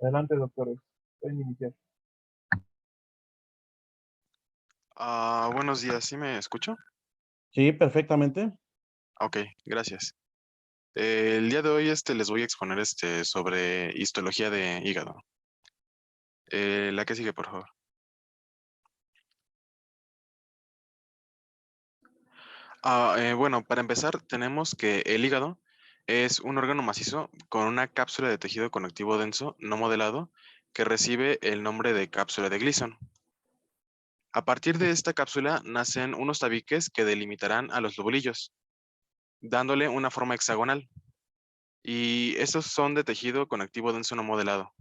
Adelante, doctores. Pueden iniciar. Buenos días, ¿sí me escucho? Sí, perfectamente. Ok, gracias. El día de hoy les voy a exponer sobre histología de hígado. La que sigue, por favor. Bueno, para empezar, tenemos que el hígado es un órgano macizo con una cápsula de tejido conectivo denso no modelado que recibe el nombre de cápsula de Gleason. A partir de esta cápsula nacen unos tabiques que delimitarán a los lobulillos, dándole una forma hexagonal. Y estos son de tejido conectivo denso no modelado.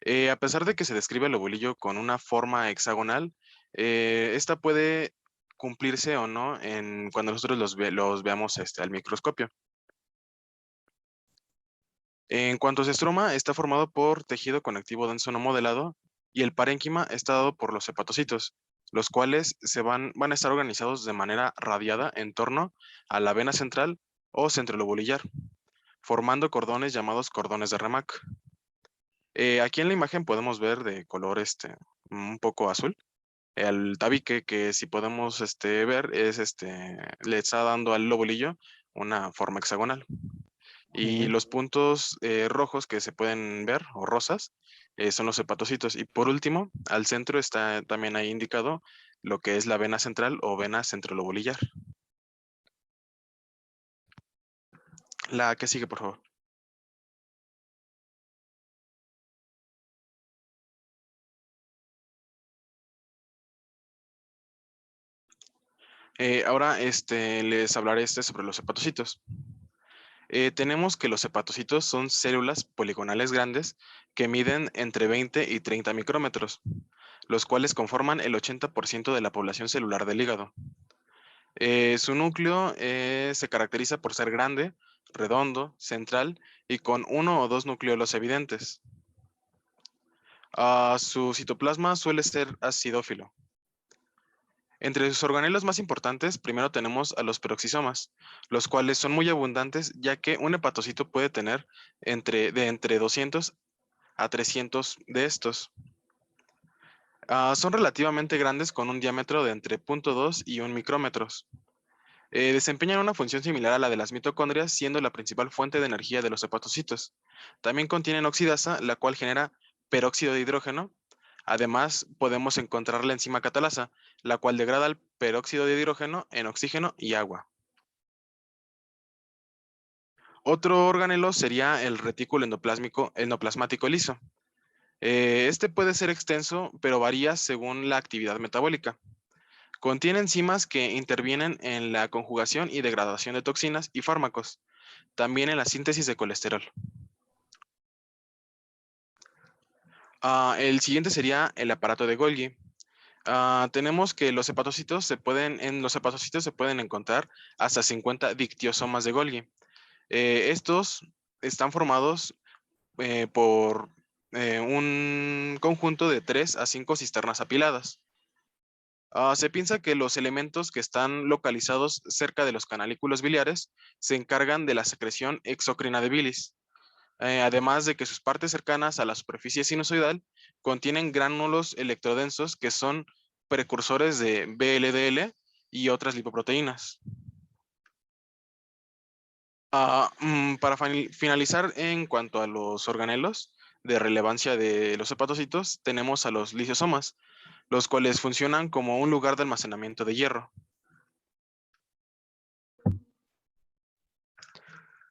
A pesar de que se describe el lobulillo con una forma hexagonal, esta puede cumplirse o no cuando nosotros los veamos al microscopio. En cuanto a su estroma, está formado por tejido conectivo denso no modelado y el parénquima está dado por los hepatocitos, los cuales van a estar organizados de manera radiada en torno a la vena central o centrolobulillar, formando cordones llamados cordones de Remack. Aquí en la imagen podemos ver de color un poco azul el tabique que si podemos ver es le está dando al lobulillo una forma hexagonal. Y Ujú. los puntos rojos que se pueden ver o rosas son los hepatocitos. Y por último, al centro está también ahí indicado lo que es la vena central o vena centrolobulillar. La que sigue, por favor. Ahora les hablaré sobre los hepatocitos. Tenemos que los hepatocitos son células poligonales grandes que miden entre 20 y 30 micrómetros, los cuales conforman el 80% de la población celular del hígado. Su núcleo se caracteriza por ser grande, redondo, central y con uno o dos nucleolos evidentes. Su citoplasma suele ser acidófilo. Entre sus organelos más importantes, primero tenemos a los peroxisomas, los cuales son muy abundantes ya que un hepatocito puede tener entre 200 a 300 de estos. Son relativamente grandes con un diámetro de entre 0.2 y 1 micrómetros. Desempeñan una función similar a la de las mitocondrias, siendo la principal fuente de energía de los hepatocitos. También contienen oxidasa, la cual genera peróxido de hidrógeno. Además, podemos encontrar la enzima catalasa, la cual degrada el peróxido de hidrógeno en oxígeno y agua. Otro organelo sería el retículo endoplasmático liso. Este puede ser extenso, pero varía según la actividad metabólica. Contiene enzimas que intervienen en la conjugación y degradación de toxinas y fármacos, también en la síntesis de colesterol. El siguiente sería el aparato de Golgi. Tenemos que en los hepatocitos se pueden encontrar hasta 50 dictiosomas de Golgi. Estos están formados por un conjunto de 3 a 5 cisternas apiladas. Se piensa que los elementos que están localizados cerca de los canalículos biliares se encargan de la secreción exocrina de bilis, además de que sus partes cercanas a la superficie sinusoidal contienen gránulos electrodensos que son precursores de VLDL y otras lipoproteínas. Para finalizar, en cuanto a los organelos de relevancia de los hepatocitos, tenemos a los lisosomas, los cuales funcionan como un lugar de almacenamiento de hierro.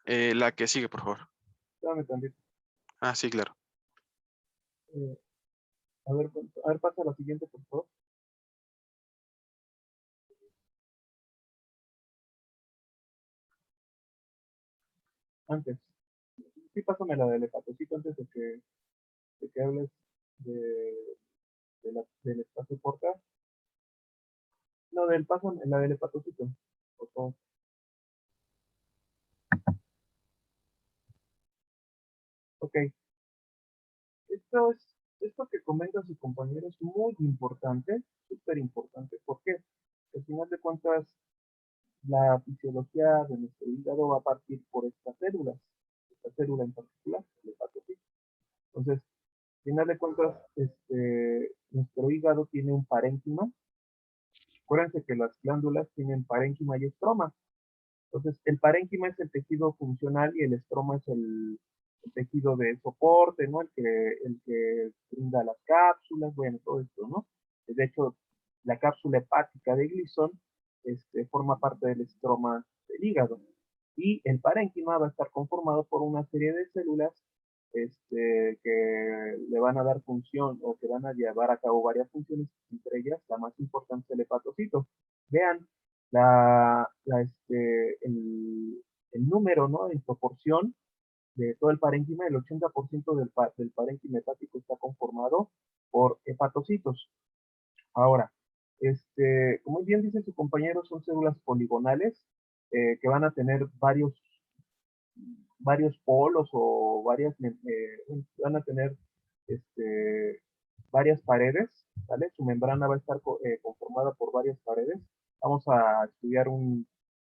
La que sigue, por favor. Dame tantito. Sí, claro. Eh, a ver, pasa a la siguiente, por favor. Antes. Sí, pásame la del hepatocito antes de que hables de, del espacio porta. No, la del hepatocito, por favor. Ok. Esto que comenta su compañero es muy importante, súper importante. ¿Por qué? Porque al final de cuentas, la fisiología de nuestro hígado va a partir por esta célula en particular, el hepatocito. Entonces, al final de cuentas, nuestro hígado tiene un parénquima. Acuérdense que las glándulas tienen parénquima y estroma. Entonces, el parénquima es el tejido funcional y el estroma es el tejido de soporte, ¿no? El que brinda las cápsulas, bueno, todo esto, ¿no? De hecho, la cápsula hepática de Gleason forma parte del estroma del hígado. Y el parénquima va a estar conformado por una serie de células que le van a dar función o que van a llevar a cabo varias funciones, entre ellas la más importante es el hepatocito. Vean el número, ¿no? En proporción de todo el parénquima, el 80% del parénquima hepático está conformado por hepatocitos. Ahora, como bien dice su compañero, son células poligonales que van a tener varios polos o van a tener varias paredes, ¿vale? Su membrana va a estar conformada por varias paredes. Vamos a estudiar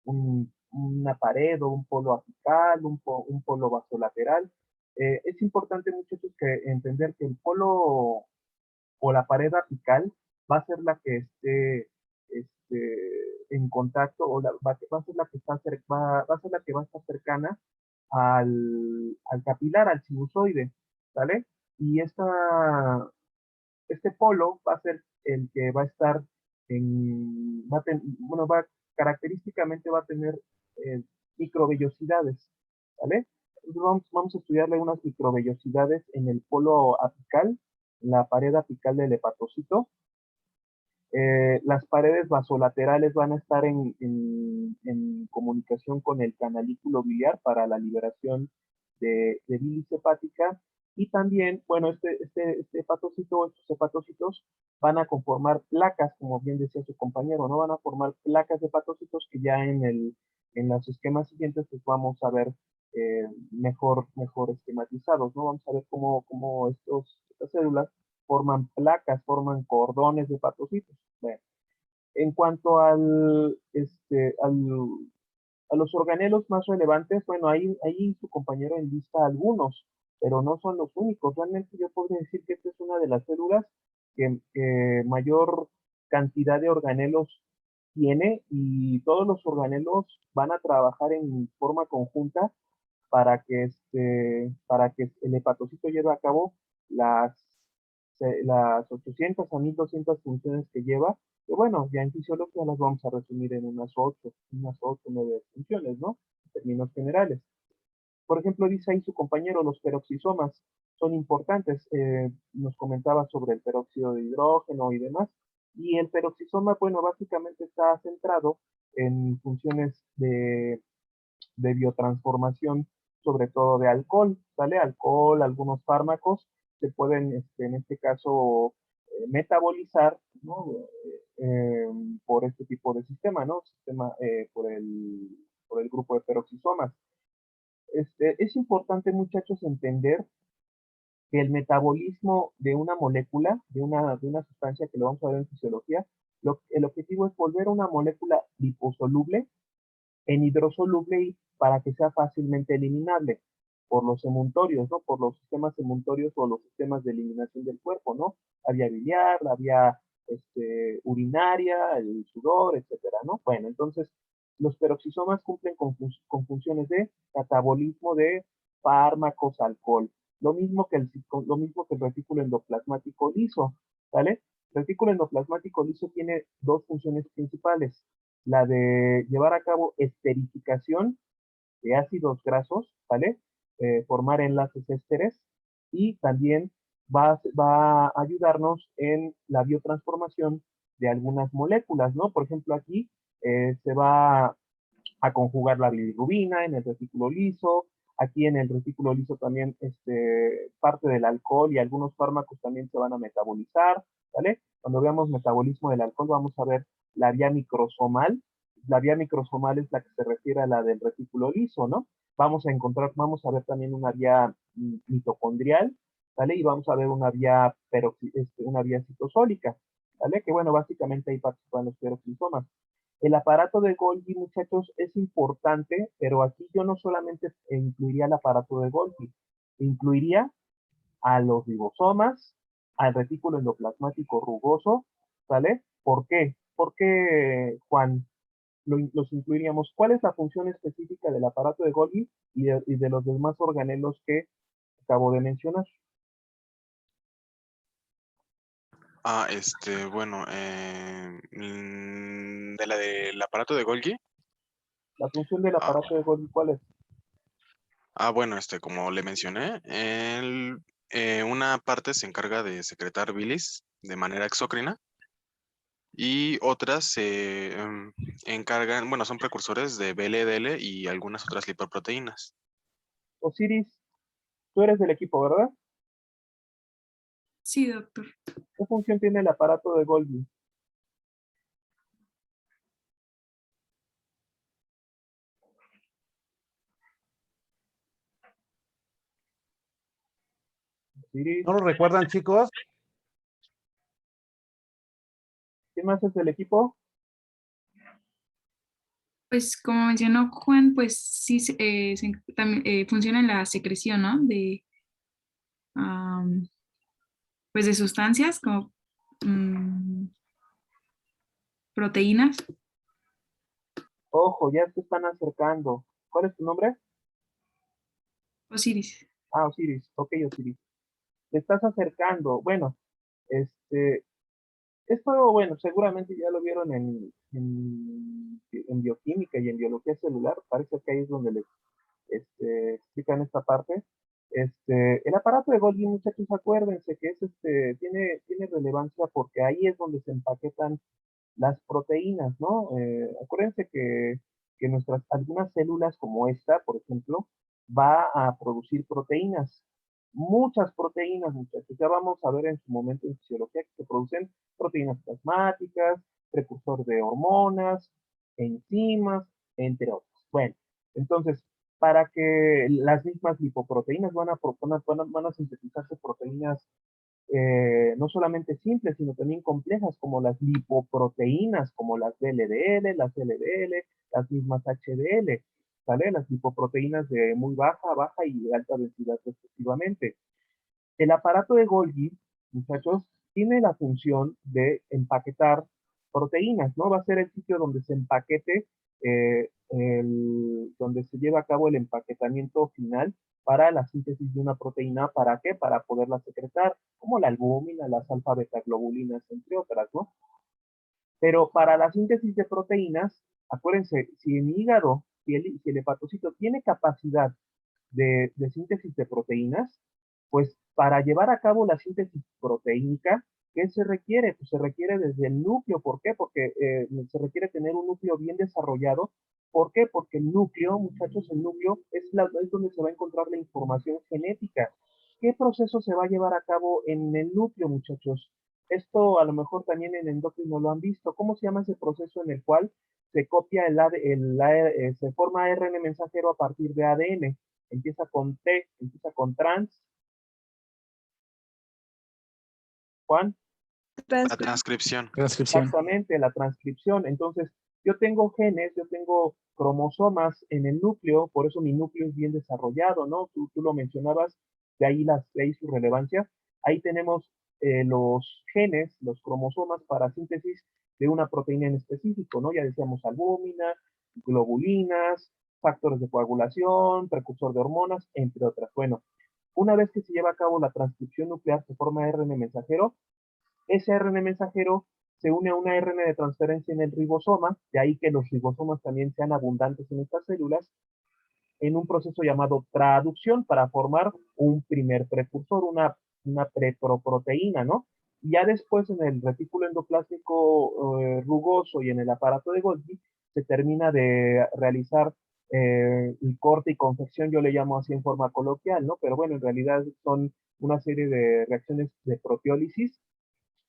una pared o un polo apical, un polo vasolateral. Es importante, muchachos, que entender que el polo o la pared apical va a ser la que esté en contacto o va a ser la que va a ser la que va a estar cercana al capilar, al sinusoide, ¿vale? Y este polo va a ser el que va a estar característicamente va a tener eh, microvellosidades, ¿vale? Entonces vamos a estudiarle unas microvellosidades en el polo apical, en la pared apical del hepatocito. Las paredes vasolaterales van a estar en comunicación con el canalículo biliar para la liberación de bilis hepática. Y también, bueno, este hepatocito, estos hepatocitos van a conformar placas, como bien decía su compañero, ¿no? Van a formar placas de hepatocitos que ya en los esquemas siguientes pues vamos a ver mejor esquematizados, ¿no? Vamos a ver cómo estas células forman placas, forman cordones de hepatocitos. Bueno, en cuanto a los organelos más relevantes, bueno, ahí su compañero enlista algunos, pero no son los únicos. Realmente yo podría decir que esta es una de las células que mayor cantidad de organelos tiene y todos los organelos van a trabajar en forma conjunta para que el hepatocito lleve a cabo las 800 a 1200 funciones que lleva, que bueno, ya en fisiología las vamos a resumir en unas 8, 9 funciones, ¿no? En términos generales. Por ejemplo, dice ahí su compañero, los peroxisomas son importantes. Nos comentaba sobre el peróxido de hidrógeno y demás. Y el peroxisoma, bueno, básicamente está centrado en funciones de biotransformación, sobre todo de alcohol, ¿sale? Alcohol, algunos fármacos se pueden, en este caso, metabolizar, ¿no? Eh, por este tipo de sistema, ¿no? Por el grupo de peroxisomas. Es importante, muchachos, entender que el metabolismo de una molécula, de una sustancia que lo vamos a ver en fisiología, el objetivo es volver una molécula liposoluble en hidrosoluble y para que sea fácilmente eliminable por los emuntorios, ¿no? Por los sistemas emuntorios o los sistemas de eliminación del cuerpo, ¿no? La vía biliar, la vía urinaria, el sudor, etcétera, ¿no? Bueno, entonces los peroxisomas cumplen con funciones de catabolismo de fármacos, alcohol. Lo mismo que el retículo endoplasmático liso, ¿vale? El retículo endoplasmático liso tiene dos funciones principales: la de llevar a cabo esterificación de ácidos grasos, ¿vale? Formar enlaces ésteres y también va a ayudarnos en la biotransformación de algunas moléculas, ¿no? Por ejemplo, aquí se va a conjugar la bilirrubina en el retículo liso. Aquí en el retículo liso también parte del alcohol y algunos fármacos también se van a metabolizar, ¿vale? Cuando veamos metabolismo del alcohol vamos a ver la vía microsomal. La vía microsomal es la que se refiere a la del retículo liso, ¿no? Vamos a ver también una vía mitocondrial, ¿vale? Y vamos a ver una vía citosólica, ¿vale? Que bueno, básicamente ahí participan los peroxisomas. El aparato de Golgi, muchachos, es importante, pero aquí yo no solamente incluiría el aparato de Golgi, incluiría a los ribosomas, al retículo endoplasmático rugoso, ¿sale? ¿Por qué? ¿Por qué, Juan, los incluiríamos? ¿Cuál es la función específica del aparato de Golgi y de los demás organelos que acabo de mencionar? Bueno, del aparato de Golgi. La función del Ah, aparato de Golgi, ¿cuál es? bueno, como le mencioné, una parte se encarga de secretar bilis de manera exócrina y otras se encargan, bueno, son precursores de VLDL y algunas otras lipoproteínas. Osiris, tú eres del equipo, ¿verdad? Sí, doctor. ¿Qué función tiene el aparato de Golgi? Osiris, ¿No lo recuerdan, chicos? ¿quién más es del equipo? Pues como mencionó Juan, pues sí también, funciona en la secreción, ¿no? Am, pues de sustancias como mm, proteínas. Ojo, ya se están acercando. ¿Cuál es tu nombre? Osiris. Ah, Osiris. Ok, Osiris. Te estás acercando. Bueno, este, esto, bueno, seguramente ya lo vieron en bioquímica y en biología celular. Parece que ahí es donde les explican esta parte. El aparato de Golgi, muchachos, acuérdense que tiene relevancia porque ahí es donde se empaquetan las proteínas, ¿no? Acuérdense que nuestras, algunas células como esta, por ejemplo, va a producir proteínas, muchas proteínas, muchachos. Ya vamos a ver en su momento en fisiología que se producen proteínas plasmáticas, precursor de hormonas, enzimas, entre otras. Bueno, entonces, para que las mismas lipoproteínas van a sintetizarse proteínas no solamente simples, sino también complejas, como las lipoproteínas, como las VLDL, las LDL, las mismas HDL, ¿vale? Las lipoproteínas de muy baja, baja y de alta densidad respectivamente. El aparato de Golgi, muchachos, tiene la función de empaquetar proteínas, ¿no? Va a ser el sitio donde se empaquete, donde se lleva a cabo el empaquetamiento final para la síntesis de una proteína. ¿Para qué? Para poderla secretar, como la albúmina, las alfa-betaglobulinas, entre otras, ¿no? Pero para la síntesis de proteínas, acuérdense, si el hígado, si el hepatocito tiene capacidad de síntesis de proteínas, pues para llevar a cabo la síntesis proteínica, ¿qué se requiere? Pues se requiere desde el núcleo. ¿Por qué? Porque se requiere tener un núcleo bien desarrollado. ¿Por qué? Porque el núcleo, muchachos, el núcleo es donde se va a encontrar la información genética. ¿Qué proceso se va a llevar a cabo en el núcleo, muchachos? Esto a lo mejor también en endocrino lo han visto. ¿Cómo se llama ese proceso en el cual se copia se forma ARN mensajero a partir de ADN? Empieza con T, empieza con trans. Juan, La transcripción. Transcripción. exactamente, la transcripción. Entonces, yo tengo genes, yo tengo cromosomas en el núcleo, por eso mi núcleo es bien desarrollado, ¿no? Tú lo mencionabas, de ahí su relevancia. Ahí tenemos los genes, los cromosomas para síntesis de una proteína en específico, ¿no? Ya decíamos albúmina, globulinas, factores de coagulación, precursor de hormonas, entre otras. Bueno, una vez que se lleva a cabo la transcripción nuclear, se forma ARN mensajero. Ese ARN mensajero se une a una ARN de transferencia en el ribosoma, de ahí que los ribosomas también sean abundantes en estas células, en un proceso llamado traducción para formar un primer precursor, una preproteína, ¿no? Y ya después en el retículo endoplástico rugoso y en el aparato de Golgi se termina de realizar el corte y confección, yo le llamo así en forma coloquial, ¿no? Pero bueno, en realidad son una serie de reacciones de proteólisis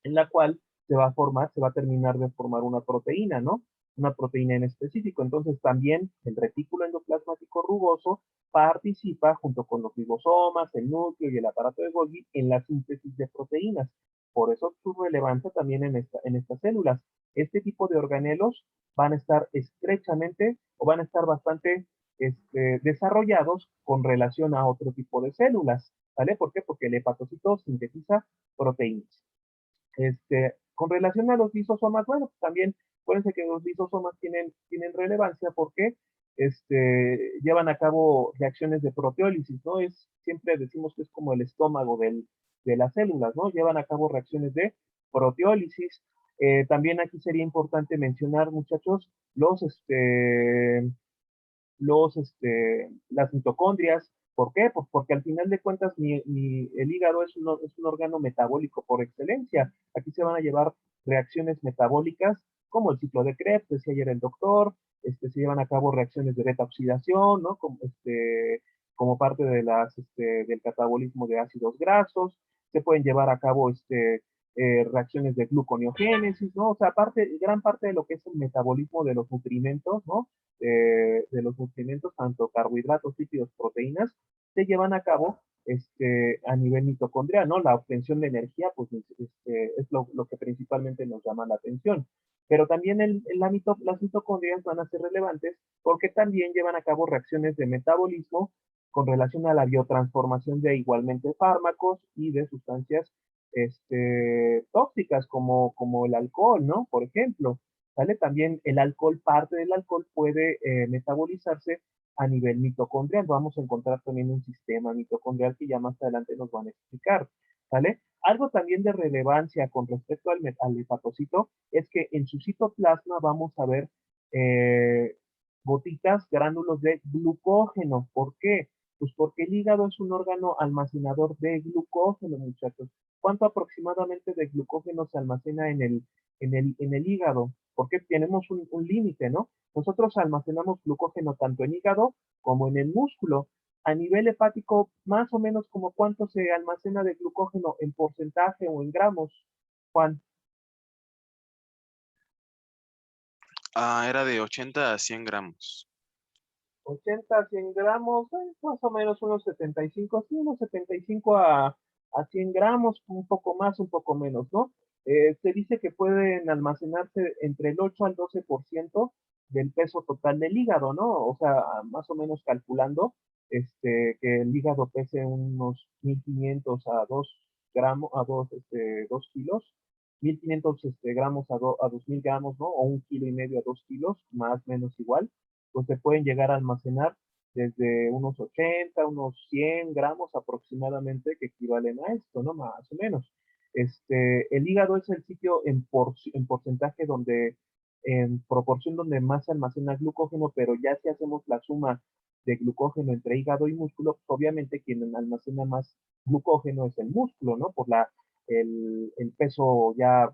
en la cual se va a terminar de formar una proteína, ¿no? Una proteína en específico. Entonces también el retículo endoplasmático rugoso participa junto con los ribosomas, el núcleo y el aparato de Golgi en la síntesis de proteínas. Por eso su relevancia también en estas células. Este tipo de organelos van a estar estrechamente o van a estar bastante desarrollados con relación a otro tipo de células. ¿Vale? ¿Por qué? Porque el hepatocito sintetiza proteínas. Con relación a los lisosomas, bueno, pues también acuérdense que los lisosomas tienen relevancia porque llevan a cabo reacciones de proteólisis, ¿no? Siempre decimos que es como el estómago de las células, ¿no? Llevan a cabo reacciones de proteólisis. También aquí sería importante mencionar, muchachos, las mitocondrias. ¿Por qué? Pues porque al final de cuentas el hígado es un órgano metabólico por excelencia. Aquí se van a llevar reacciones metabólicas como el ciclo de Krebs, decía ayer el doctor, se llevan a cabo reacciones de beta oxidación, ¿no? Como parte del catabolismo de ácidos grasos, se pueden llevar a cabo reacciones de gluconeogénesis, ¿no? O sea, gran parte de lo que es el metabolismo de los nutrimentos, ¿no? De los nutrimentos, tanto carbohidratos, lípidos, proteínas, se llevan a cabo a nivel mitocondrial, ¿no? La obtención de energía, pues, es lo que principalmente nos llama la atención. Pero también las mitocondrias van a ser relevantes porque también llevan a cabo reacciones de metabolismo con relación a la biotransformación de igualmente fármacos y de sustancias tóxicas como el alcohol, ¿no? Por ejemplo, ¿vale? También parte del alcohol puede metabolizarse a nivel mitocondrial. Vamos a encontrar también un sistema mitocondrial que ya más adelante nos van a explicar, ¿vale? Algo también de relevancia con respecto al hepatocito es que en su citoplasma vamos a ver gotitas, gránulos de glucógeno. ¿Por qué? Pues porque el hígado es un órgano almacenador de glucógeno, muchachos. ¿Cuánto aproximadamente de glucógeno se almacena en el hígado? Porque tenemos un límite, ¿no? Nosotros almacenamos glucógeno tanto en hígado como en el músculo. A nivel hepático, más o menos como cuánto se almacena de glucógeno en porcentaje o en gramos, Juan. Era de 80 a 100 gramos. 80 a 100 gramos, más o menos unos 75, sí, unos 75 a 100 gramos, un poco más, un poco menos, ¿no? Se dice que pueden almacenarse entre el 8 al 12% del peso total del hígado, ¿no? O sea, más o menos calculando que el hígado pese unos 1500 a 2 gramos, a 2 kilos, 1500 gramos a 2000 gramos, ¿no? O 1,5 kilos a 2 kilos, más o menos igual, pues se pueden llegar a almacenar desde unos 80, unos 100 gramos aproximadamente que equivalen a esto, ¿no? Más o menos. El hígado es el sitio en porcentaje en proporción donde más se almacena glucógeno, pero ya si hacemos la suma de glucógeno entre hígado y músculo, pues obviamente quien almacena más glucógeno es el músculo, ¿no? Por el peso ya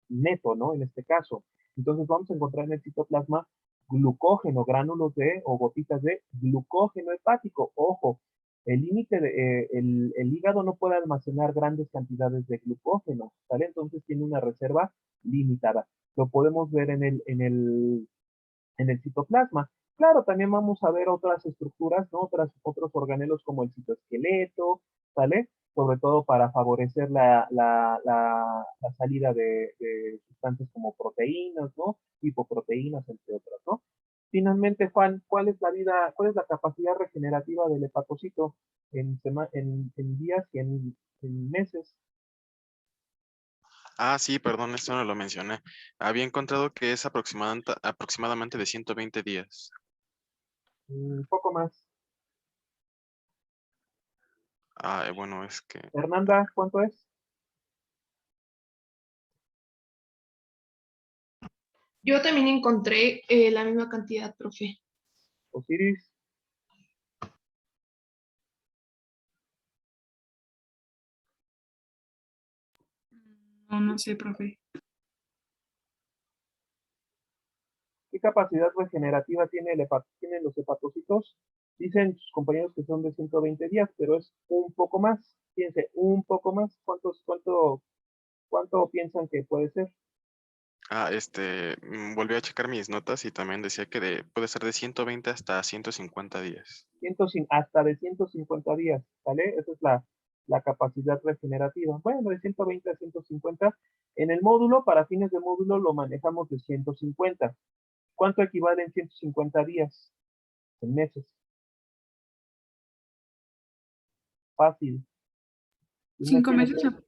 neto, ¿no? En este caso. Entonces vamos a encontrar en el citoplasma glucógeno, gránulos o gotitas de glucógeno hepático. Ojo, el hígado no puede almacenar grandes cantidades de glucógeno, ¿vale? Entonces tiene una reserva limitada. Lo podemos ver en el citoplasma. Claro, también vamos a ver otras estructuras, ¿no? Otros organelos como el citoesqueleto, ¿sale? Sobre todo para favorecer la salida de sustancias como proteínas, ¿no? Hipoproteínas, entre otras, ¿no? Finalmente, Juan, cuál es la capacidad regenerativa del hepatocito en días y en meses? Sí, perdón, esto no lo mencioné. Había encontrado que es aproximadamente de 120 días. Un poco más. Bueno, es que Fernanda, ¿cuánto es? Yo también encontré la misma cantidad, profe. Osiris. No, no sé, profe. ¿Qué capacidad regenerativa tienen los hepatocitos? Dicen sus compañeros que son de 120 días, pero es un poco más. Fíjense, un poco más. ¿Cuánto piensan que puede ser? volví a checar mis notas y también decía que puede ser de 120 hasta 150 días. Hasta de 150 días, ¿vale? Esa es la capacidad regenerativa. Bueno, de 120 a 150. En el módulo, para fines de módulo, lo manejamos de 150. ¿Cuánto equivale en 150 días? En meses. Fácil. 5 meses, Imagínate,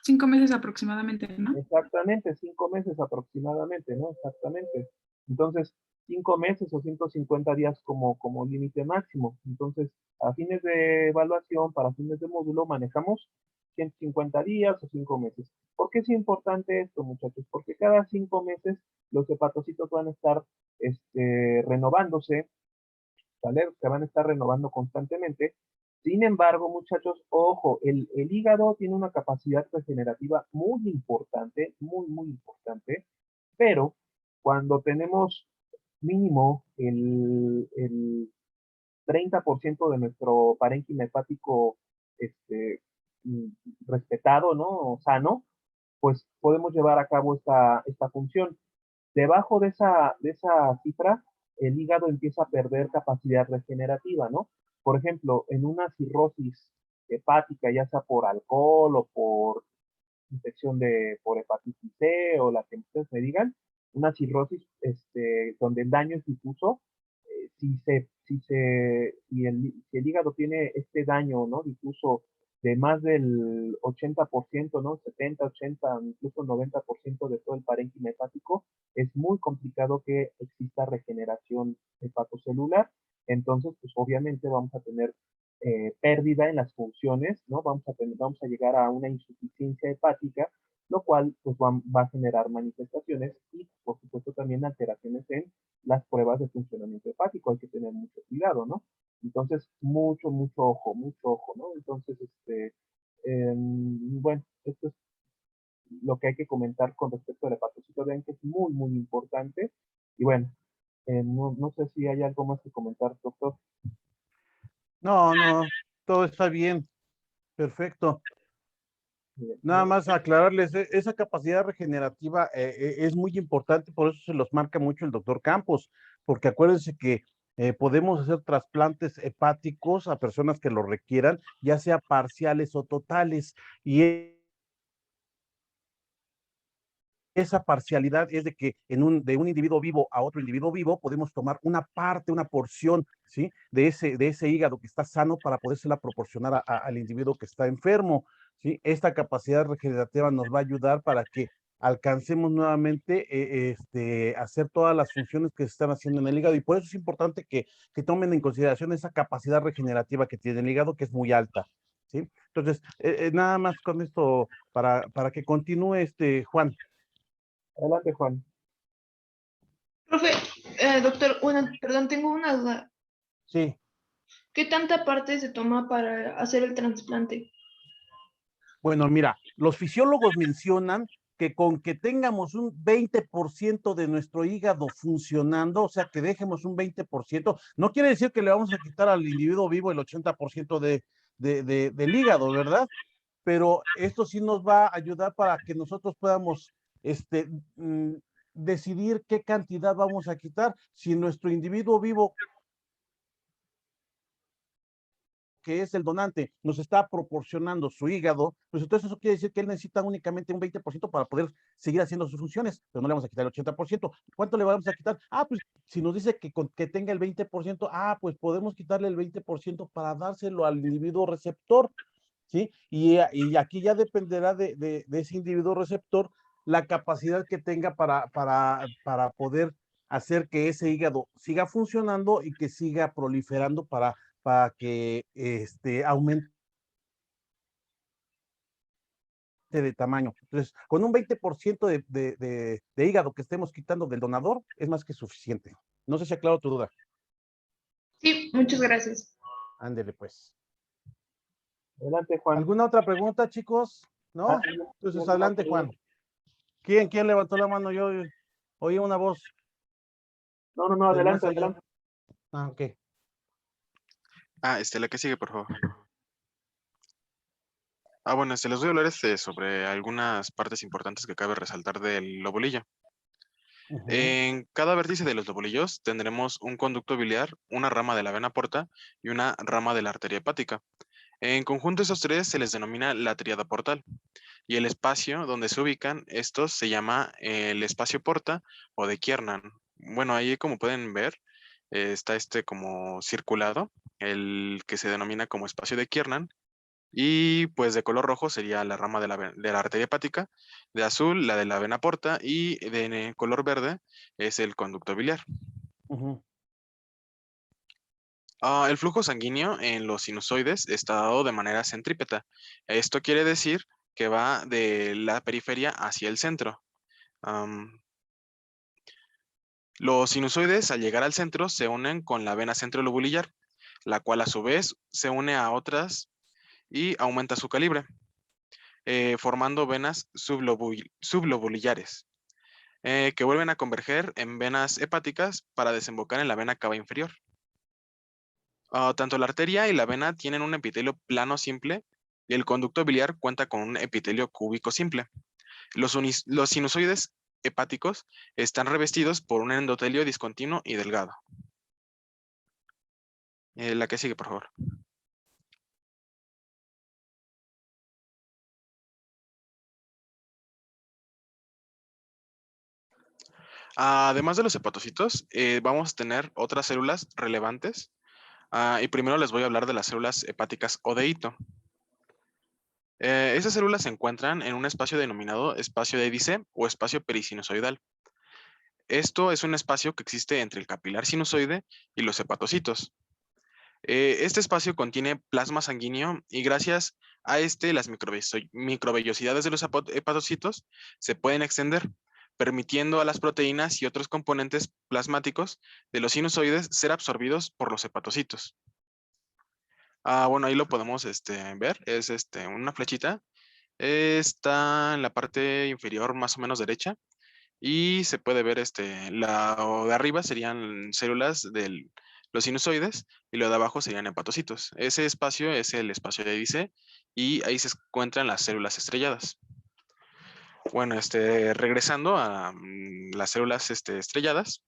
5 meses aproximadamente, ¿no? exactamente, 5 meses aproximadamente, ¿no? Exactamente. Entonces, 5 meses o 150 días como límite máximo. Entonces, a fines de evaluación, para fines de módulo, manejamos 150 días o 5 meses. ¿Por qué es importante esto, muchachos? Porque cada 5 meses los hepatocitos van a estar renovándose, ¿vale? Se van a estar renovando constantemente. Sin embargo, muchachos, ojo, el hígado tiene una capacidad regenerativa muy importante, muy, muy importante, pero cuando tenemos mínimo el 30% de nuestro parénquima hepático este, mm, respetado, ¿no? O sano, pues podemos llevar a cabo esta función. Debajo de esa cifra, el hígado empieza a perder capacidad regenerativa, ¿no? Por ejemplo, en una cirrosis hepática, ya sea por alcohol o por infección por hepatitis C o la que ustedes me digan, una cirrosis donde el daño es difuso, si el hígado tiene este daño, ¿no? Difuso de más del 80%, ¿no? 70, 80, incluso 90% de todo el parénquima hepático, es muy complicado que exista regeneración hepatocelular. Entonces, pues obviamente vamos a tener pérdida en las funciones, ¿no? Vamos a llegar a una insuficiencia hepática, lo cual pues va a generar manifestaciones y por supuesto también alteraciones en las pruebas de funcionamiento hepático. Hay que tener mucho cuidado, ¿no? Entonces, mucho ojo, ¿no? Entonces, bueno, esto es lo que hay que comentar con respecto al hepatocito. Vean que es muy, muy importante. Y bueno, no sé si hay algo más que comentar, doctor. No, no, todo está bien, perfecto. Nada más aclararles, esa capacidad regenerativa es muy importante, por eso se los marca mucho el doctor Campos, porque acuérdense que podemos hacer trasplantes hepáticos a personas que lo requieran, ya sea parciales o totales, y esa parcialidad es de que de un individuo vivo a otro individuo vivo podemos tomar una parte, una porción, ¿sí? De ese hígado que está sano para podérsela proporcionar al individuo que está enfermo, ¿sí? Esta capacidad regenerativa nos va a ayudar para que alcancemos nuevamente hacer todas las funciones que se están haciendo en el hígado, y por eso es importante que tomen en consideración esa capacidad regenerativa que tiene el hígado, que es muy alta, ¿sí? Entonces, nada más con esto para que continúe Juan. Adelante, Juan. Profe, doctor, perdón, tengo una duda. Sí, ¿Qué tanta parte se toma para hacer el trasplante? bueno, mira, los fisiólogos mencionan que con que tengamos un 20% de nuestro hígado funcionando, o sea, que dejemos un 20%, no quiere decir que le vamos a quitar al individuo vivo el 80% del hígado, ¿verdad? Pero esto sí nos va a ayudar para que nosotros podamos este, mm, decidir qué cantidad vamos a quitar. Si nuestro individuo vivo, que es el donante, nos está proporcionando su hígado, pues entonces eso quiere decir que él necesita únicamente un 20% para poder seguir haciendo sus funciones, pero no le vamos a quitar el 80%. ¿Cuánto le vamos a quitar? Ah, pues si nos dice que tenga el 20%, pues podemos quitarle el 20% para dárselo al individuo receptor, ¿sí? Y aquí ya dependerá de ese individuo receptor la capacidad que tenga para poder hacer que ese hígado siga funcionando y que siga proliferando para que aumente de tamaño. Entonces, con un 20% de hígado que estemos quitando del donador, es más que suficiente. No sé si aclaro tu duda. Sí, muchas gracias. Ándele, pues. Adelante, Juan. ¿Alguna otra pregunta, chicos? ¿No? Sí, Entonces, no, adelante, Juan. ¿Quién levantó la mano? Yo oí una voz no, del más adelante, allá. adelante. Ok. La que sigue, por favor. Bueno, les voy a hablar sobre algunas partes importantes que cabe resaltar del lobulillo. Ujú. En cada vértice de los lobulillos tendremos un conducto biliar, una rama de la vena porta y una rama de la arteria hepática. En conjunto, esos tres se les denomina la tríada portal. Y el espacio donde se ubican estos se llama el espacio porta o de Kiernan. Bueno, ahí como pueden ver, está como circulado, el que se denomina como espacio de Kiernan. Y pues de color rojo sería la rama de la arteria hepática, de azul la de la vena porta y de color verde es el conducto biliar. Ujú. El flujo sanguíneo en los sinusoides está dado de manera centrípeta. Esto quiere decir que va de la periferia hacia el centro. Am, los sinusoides al llegar al centro se unen con la vena centrolobulillar, la cual a su vez se une a otras y aumenta su calibre, formando venas sublobulillares, que vuelven a converger en venas hepáticas para desembocar en la vena cava inferior. Tanto la arteria y la vena tienen un epitelio plano simple y el conducto biliar cuenta con un epitelio cúbico simple. Los sinusoides hepáticos están revestidos por un endotelio discontinuo y delgado. La que sigue, por favor. Además de los hepatocitos, vamos a tener otras células relevantes. Y primero les voy a hablar de las células hepáticas o de hito. Estas células se encuentran en un espacio denominado espacio de Edice o espacio perisinusoidal. Esto es un espacio que existe entre el capilar sinusoide y los hepatocitos. Este espacio contiene plasma sanguíneo y gracias a las microvellosidades de los hepatocitos se pueden extender, permitiendo a las proteínas y otros componentes plasmáticos de los sinusoides ser absorbidos por los hepatocitos. Bueno, ahí lo podemos ver, es una flechita. Está en la parte inferior más o menos derecha y se puede ver lo de arriba serían células de los sinusoides y lo de abajo serían hepatocitos. Ese espacio es el espacio de Edice y ahí se encuentran las células estrelladas. Bueno, regresando a las células estrelladas,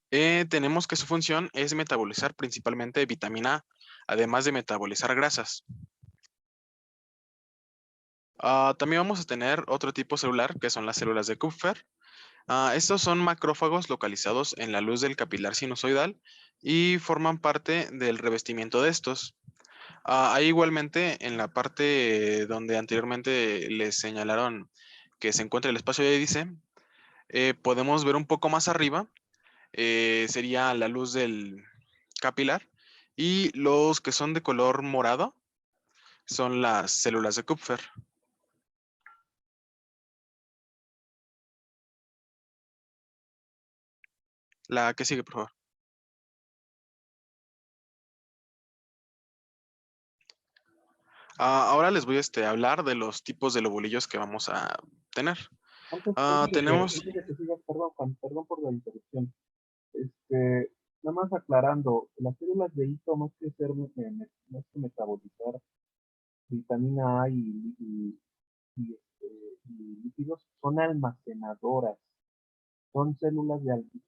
tenemos que su función es metabolizar principalmente vitamina A, además de metabolizar grasas. También vamos a tener otro tipo celular que son las células de Kupfer. Estos son macrófagos localizados en la luz del capilar sinusoidal y forman parte del revestimiento de estos. Ahí igualmente en la parte donde anteriormente les señalaron que se encuentra el espacio de Edice, podemos ver un poco más arriba, sería la luz del capilar y los que son de color morado son las células de Kupfer. La que sigue, por favor. Ahora les voy a hablar de los tipos de lobulillos que vamos a tener. Tenemos... Antes de que sigas, perdón, Juan, perdón por la interrupción. Este, nada más aclarando, las células de hito más que más que metabolizar vitamina A y lípidos, son almacenadoras. Son células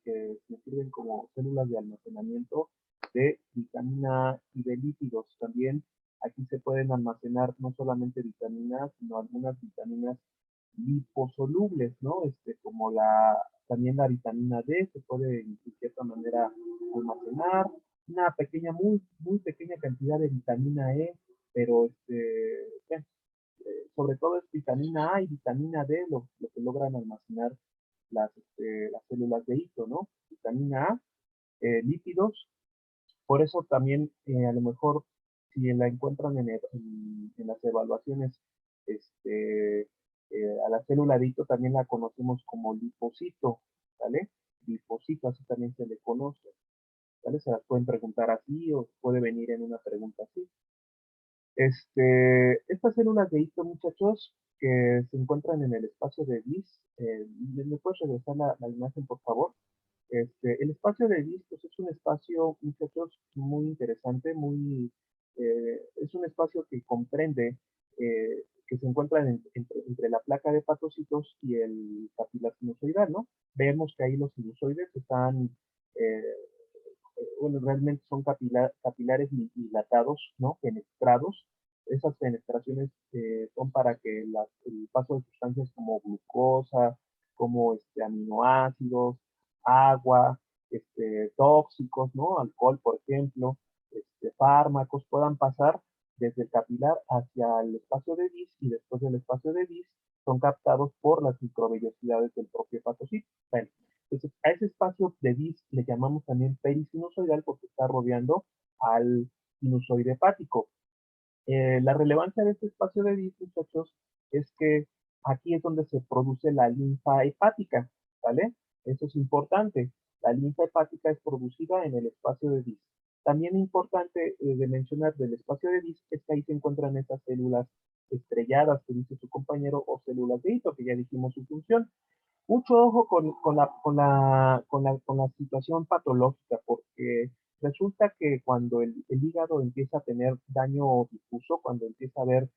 que se sirven como células de almacenamiento de vitamina A y de lípidos. También aquí se pueden almacenar no solamente vitaminas, sino algunas vitaminas liposolubles, ¿no? Como también la vitamina D se puede de cierta manera almacenar, una pequeña, muy pequeña cantidad de vitamina E, pero bueno, sobre todo es vitamina A y vitamina D lo que logran almacenar las células de hito, ¿no? Vitamina A, lípidos, por eso también a lo mejor si la encuentran en las evaluaciones, a la célula de hito también la conocemos como lipocito, ¿vale? Lipocito, así también se le conoce, ¿vale? Se las pueden preguntar así o puede venir en una pregunta así. Estas células de hito, muchachos, que se encuentran en el espacio de Bliss, ¿me puedes regresar la imagen, por favor? El espacio de Bliss pues, es un espacio, muchachos, muy interesante, es un espacio que comprende, que se encuentra entre la placa de hepatocitos y el capilar sinusoidal, ¿no? Vemos que ahí los sinusoides están, eh, bueno, realmente son capilares dilatados, ¿no? Penetrados. Esas penetraciones son para que el paso de sustancias como glucosa, como aminoácidos, agua, tóxicos, ¿no? Alcohol, por ejemplo, fármacos puedan pasar desde el capilar hacia el espacio de Vis y después del espacio de Vis son captados por las microvellosidades del propio hepatocito. Bueno, entonces a ese espacio de Vis le llamamos también perisinusoidal porque está rodeando al sinusoide hepático. La relevancia de este espacio de Vis, muchachos, es que aquí es donde se produce la linfa hepática, ¿vale? Eso es importante. La linfa hepática es producida en el espacio de Vis. También importante de mencionar del espacio de Vis es que ahí se encuentran esas células estrelladas que dice su compañero o células de hito, que ya dijimos su función. Mucho ojo con la situación patológica, porque resulta que cuando el hígado empieza a tener daño difuso, cuando empieza a haber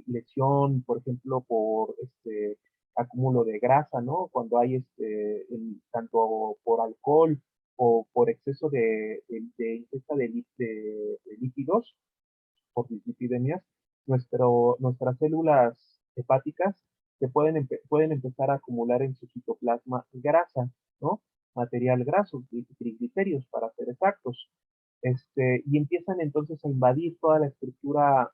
lesión, por ejemplo, por acúmulo de grasa, ¿no? Cuando hay tanto por alcohol o por exceso de ingesta de lípidos, por dislipidemias, nuestras células hepáticas pueden empezar a acumular en su citoplasma grasa, ¿no? Material graso, triglicéridos para ser exactos. Y empiezan entonces a invadir toda la estructura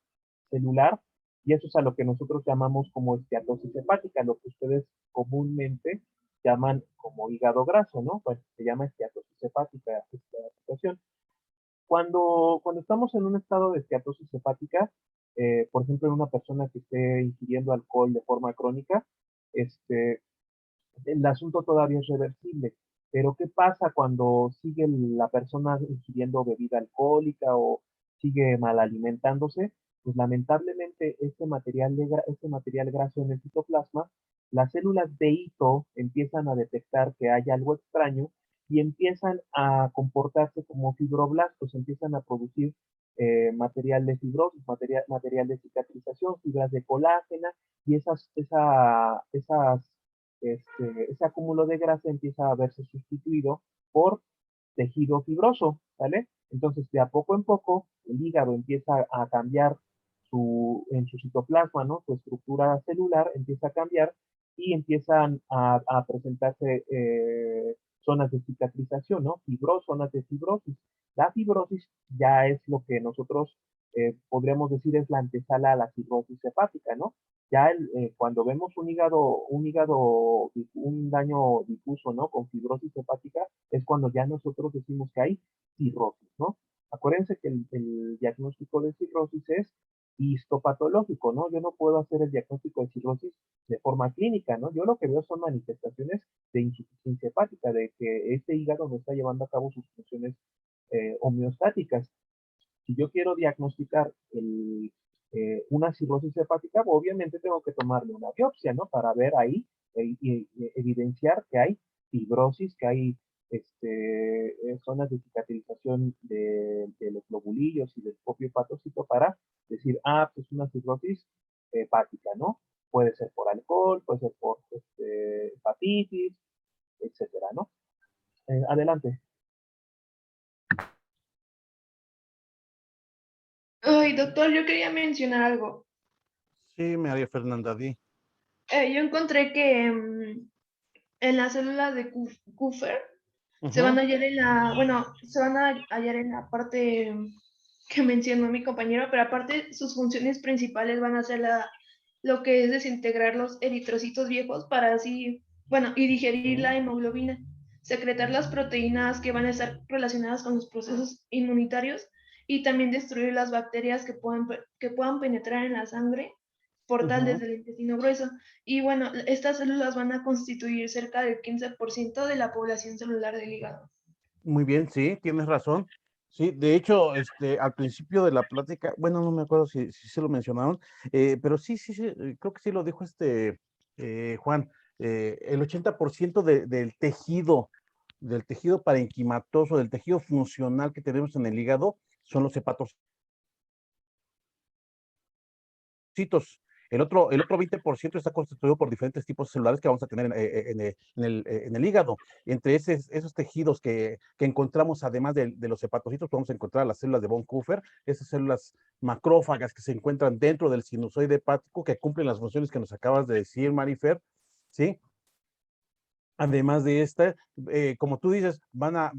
celular y eso es a lo que nosotros llamamos como esteatosis hepática, lo que ustedes comúnmente llaman como hígado graso, ¿no? Pues se llama esteatosis hepática esta situación. Cuando estamos en un estado de esteatosis hepática, por ejemplo, en una persona que esté ingiriendo alcohol de forma crónica, el asunto todavía es reversible. Pero ¿qué pasa cuando sigue la persona ingiriendo bebida alcohólica o sigue mal alimentándose? Pues lamentablemente este material graso en el citoplasma, las células de hito empiezan a detectar que hay algo extraño y empiezan a comportarse como fibroblastos, empiezan a producir material de fibrosis, material de cicatrización, fibras de colágena y ese acúmulo de grasa empieza a verse sustituido por tejido fibroso, ¿vale? Entonces, de a poco en poco, el hígado empieza a cambiar en su citoplasma, ¿no? Su estructura celular empieza a cambiar y empiezan a presentarse zonas de cicatrización, ¿no? Zonas de fibrosis. La fibrosis ya es lo que nosotros podríamos decir es la antesala a la cirrosis hepática, ¿no? Ya cuando vemos un daño difuso, ¿no? Con fibrosis hepática, es cuando ya nosotros decimos que hay cirrosis, ¿no? Acuérdense que el diagnóstico de cirrosis es histopatológico, ¿no? Yo no puedo hacer el diagnóstico de cirrosis de forma clínica, ¿no? Yo lo que veo son manifestaciones de insuficiencia hepática, de que este hígado no está llevando a cabo sus funciones homeostáticas. Si yo quiero diagnosticar una cirrosis hepática, obviamente tengo que tomarle una biopsia, ¿no? Para ver ahí y evidenciar que hay fibrosis, que hay zonas de cicatrización de los globulillos y del propio hepatocito para decir, pues es una cirrosis hepática, ¿no? Puede ser por alcohol, puede ser por hepatitis, etcétera, ¿no? Adelante. Ay, doctor, yo quería mencionar algo. Sí, María Fernanda, di. Yo encontré que en las células de Kupffer se van Ujú. a hallar se van a hallar en la parte que mencionó mi compañero, pero aparte sus funciones principales van a ser lo que es desintegrar los eritrocitos viejos para así, y digerir la hemoglobina, secretar las proteínas que van a estar relacionadas con los procesos inmunitarios y también destruir las bacterias que puedan penetrar en la sangre portal Ujú. desde el intestino grueso. Y bueno, estas células van a constituir cerca del 15% de la población celular del hígado. Muy bien, sí, tienes razón. Sí, de hecho, al principio de la plática, bueno, no me acuerdo si se lo mencionaron, pero sí, creo que sí lo dijo Juan, el 80% del tejido parenquimatoso, del tejido funcional que tenemos en el hígado, son los hepatocitos. El otro 20% está constituido por diferentes tipos celulares que vamos a tener en el hígado. Entre esos tejidos que encontramos, además de los hepatocitos, podemos encontrar las células de von Kupffer, esas células macrófagas que se encuentran dentro del sinusoide hepático, que cumplen las funciones que nos acabas de decir, Marifer, ¿sí? Además de esta, como tú dices, van a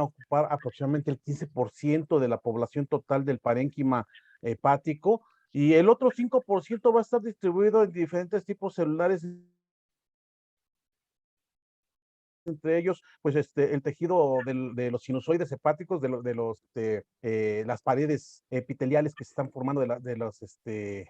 ocupar aproximadamente el 15% de la población total del parénquima hepático, y el otro 5% va a estar distribuido en diferentes tipos celulares, entre ellos, pues el tejido de los sinusoides hepáticos, las paredes epiteliales que se están formando de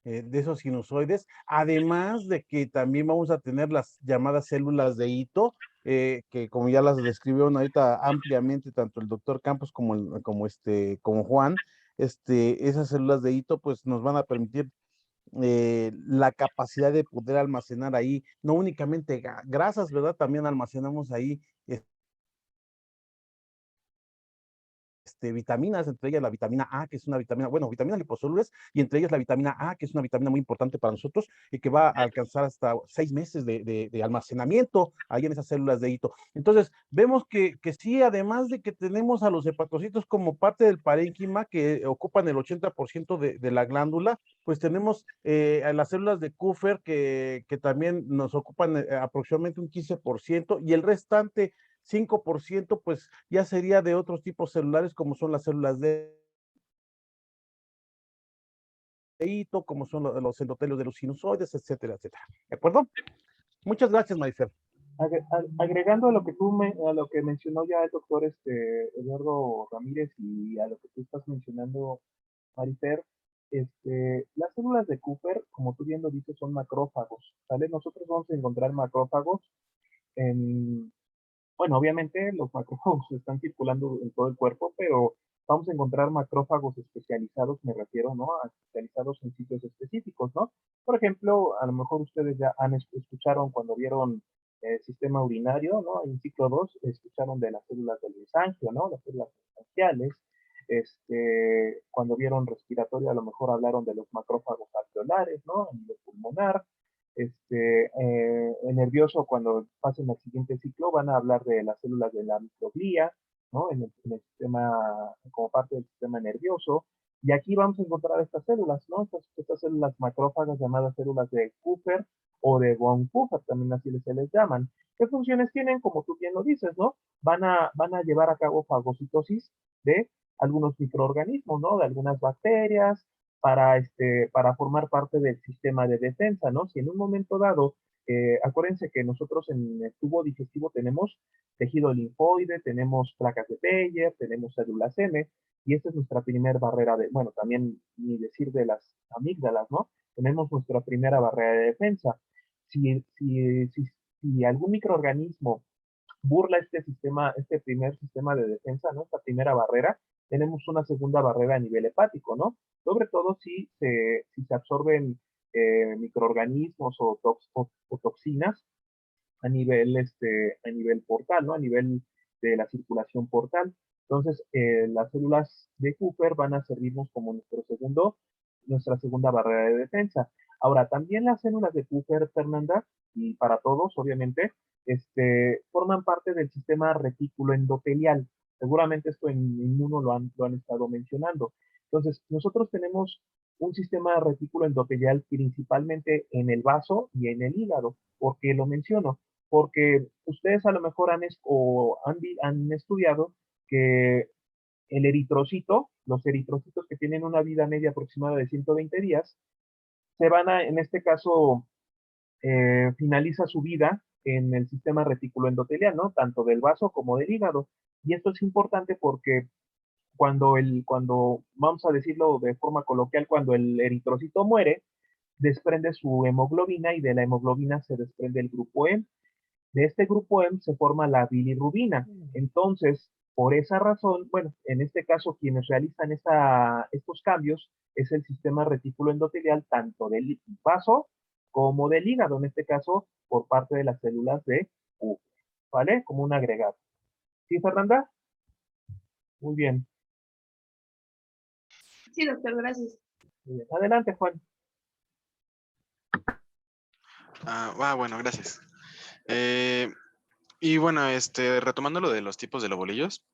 esos sinusoides, además de que también vamos a tener las llamadas células de hito, que como ya las describieron ahorita ampliamente tanto el doctor Campos como Juan, esas células de hito pues nos van a permitir la capacidad de poder almacenar ahí, no únicamente grasas, ¿verdad? También almacenamos ahí vitaminas, entre ellas la vitamina A, que es una vitamina, bueno, vitaminas liposolubles, y entre ellas la vitamina A, que es una vitamina muy importante para nosotros y que va a alcanzar hasta 6 meses de almacenamiento ahí en esas células de hito. Entonces, vemos que sí, además de que tenemos a los hepatocitos como parte del parénquima que ocupan el 80% de la glándula, pues tenemos a las células de Kupffer que también nos ocupan aproximadamente un 15%, y el restante 5% pues ya sería de otros tipos celulares como son las células de hito, como son los endotelios de los sinusoides, etcétera, etcétera. ¿De acuerdo? Muchas gracias, Marifer. Agregando a lo que a lo que mencionó ya el doctor Eduardo Ramírez y a lo que tú estás mencionando, Marifer, las células de Kupffer, como tú bien lo dices, son macrófagos, ¿vale? Nosotros vamos a encontrar macrófagos en, bueno, obviamente los macrófagos están circulando en todo el cuerpo, pero vamos a encontrar macrófagos especializados, me refiero, ¿no? A especializados en sitios específicos, ¿no? Por ejemplo, a lo mejor ustedes ya escucharon cuando vieron el sistema urinario, ¿no? En ciclo 2 escucharon de las células del mesangio, ¿no? Las células mesangiales. Cuando vieron respiratorio, a lo mejor hablaron de los macrófagos alveolares, ¿no? A nivel pulmonar. Nervioso, cuando pasen al siguiente ciclo, van a hablar de las células de la microglía, ¿no? En el sistema, como parte del sistema nervioso. Y aquí vamos a encontrar estas células, ¿no? Estas células macrófagas llamadas células de Kupffer o de von Kupffer, también así se les llaman. ¿Qué funciones tienen? Como tú bien lo dices, ¿no? Van a llevar a cabo fagocitosis de algunos microorganismos, ¿no? De algunas bacterias, para formar parte del sistema de defensa, ¿no? Si en un momento dado, acuérdense que nosotros en el tubo digestivo tenemos tejido linfoide, tenemos placas de Peyer, tenemos células M, y esta es nuestra primera barrera bueno, también ni decir de las amígdalas, ¿no? Tenemos nuestra primera barrera de defensa. Si algún microorganismo burla este primer sistema de defensa, ¿no? Esta primera barrera, tenemos una segunda barrera a nivel hepático, ¿no? Sobre todo si se absorben microorganismos o toxinas a nivel portal, ¿no? A nivel de la circulación portal. Entonces, las células de Kupffer van a servirnos como nuestra segunda barrera de defensa. Ahora, también las células de Kupffer, Fernanda, y para todos, obviamente, forman parte del sistema retículo endotelial. Seguramente esto en inmuno lo han estado mencionando. Entonces, nosotros tenemos un sistema retículo endotelial principalmente en el vaso y en el hígado. ¿Por qué lo menciono? Porque ustedes a lo mejor han estudiado que el eritrocito, los eritrocitos que tienen una vida media aproximada de 120 días, en este caso, finaliza su vida en el sistema retículo endotelial, ¿no? Tanto del vaso como del hígado. Y esto es importante porque cuando, vamos a decirlo de forma coloquial, cuando el eritrocito muere, desprende su hemoglobina y de la hemoglobina se desprende el grupo M. De este grupo M se forma la bilirrubina. Entonces, por esa razón, bueno, en este caso quienes realizan estos cambios es el sistema retículo endotelial tanto del vaso como del hígado, en este caso por parte de las células de U, ¿vale? Como un agregado. ¿Sí, Fernanda? Muy bien. Sí, doctor, gracias. Muy bien. Adelante, Juan. Bueno, gracias. Y bueno, retomando lo de los tipos de lobulillos,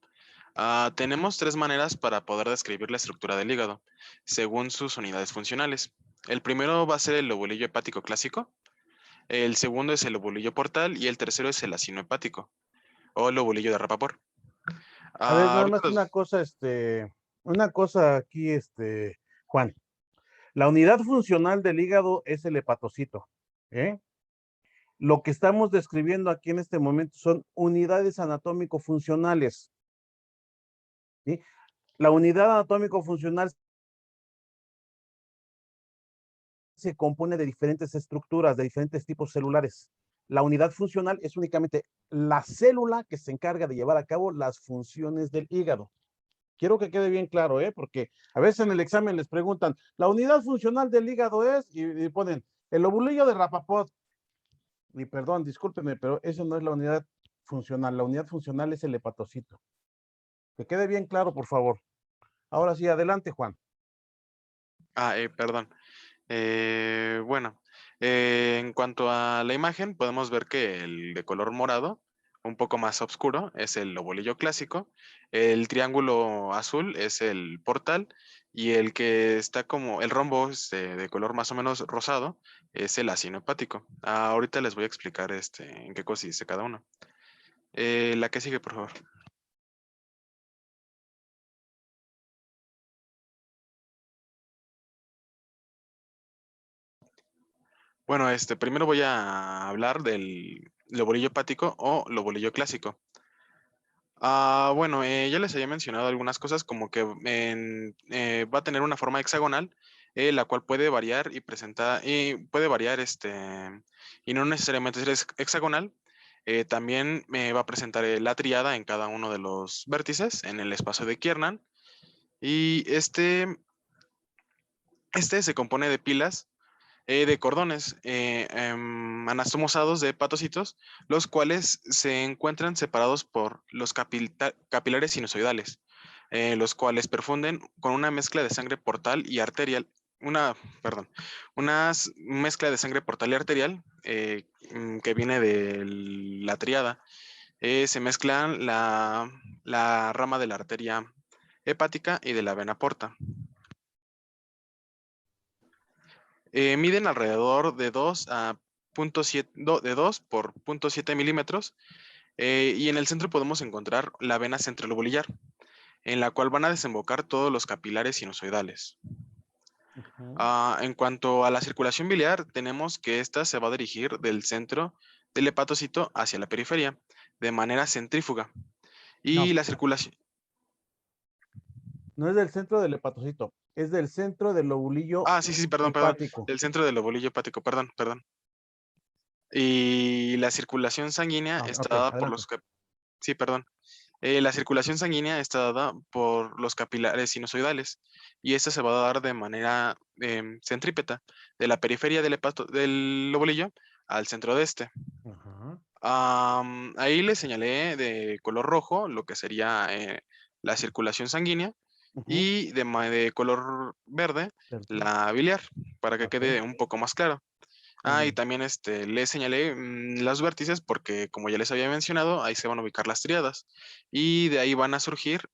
tenemos 3 maneras para poder describir la estructura del hígado, según sus unidades funcionales. El primero va a ser el lobulillo hepático clásico. El segundo es el lobulillo portal y el tercero es el acino hepático o lobulillo de Rappaport. A ver, nada Ahorita más una cosa aquí, Juan. La unidad funcional del hígado es el hepatocito, ¿eh? Lo que estamos describiendo aquí en este momento son unidades anatómico-funcionales, ¿sí? La unidad anatómico-funcional se compone de diferentes estructuras, de diferentes tipos celulares. La unidad funcional es únicamente la célula que se encarga de llevar a cabo las funciones del hígado. Quiero que quede bien claro, porque a veces en el examen les preguntan, la unidad funcional del hígado es, y ponen el lobulillo de Rappaport. Y perdón, discúlpeme, pero eso no es la unidad funcional. La unidad funcional es el hepatocito. Que quede bien claro, por favor. Ahora sí, adelante, Juan. Perdón. Bueno, en cuanto a la imagen, podemos ver que el de color morado, un poco más oscuro, es el lobulillo clásico. El triángulo azul es el portal y el que está como el rombo de color más o menos rosado es el acino hepático. Ahorita les voy a explicar en qué consiste cada uno. La que sigue, por favor. Bueno, primero voy a hablar del lobulillo hepático o lobulillo clásico. Bueno, ya les había mencionado algunas cosas como que va a tener una forma hexagonal, la cual puede variar y puede variar y no necesariamente ser hexagonal. También va a presentar la triada en cada uno de los vértices en el espacio de Kiernan. Y este se compone de pilas de cordones anastomosados de hepatocitos, los cuales se encuentran separados por los capilares sinusoidales, los cuales perfunden con una mezcla de sangre portal y arterial, una mezcla de sangre portal y arterial que viene de la triada. Se mezclan la rama de la arteria hepática y de la vena porta. Miden alrededor de 2 a 2 por 0.7 milímetros y en el centro podemos encontrar la vena centrolobulillar, en la cual van a desembocar todos los capilares sinusoidales. En cuanto a la circulación biliar, tenemos que esta se va a dirigir del centro del hepatocito hacia la periferia de manera centrífuga. Y No. la circulación... No es del centro del hepatocito, es del centro del lobulillo Sí, perdón. hepático. Del centro del lobulillo hepático, perdón. Y la circulación sanguínea está Ok, dada por adelante. los... Sí, perdón. La circulación sanguínea está dada por los capilares sinusoidales y esta se va a dar de manera centrípeta, de la periferia del lobulillo al centro de este. Ajá. Ahí les señalé de color rojo lo que sería la circulación sanguínea y de color verde Perfecto. la biliar, para que Ok, quede un poco más claro. muy Y bien. también les señalé los vértices porque, como ya les había mencionado, ahí se van a ubicar las tríadas. Y de ahí van a surgir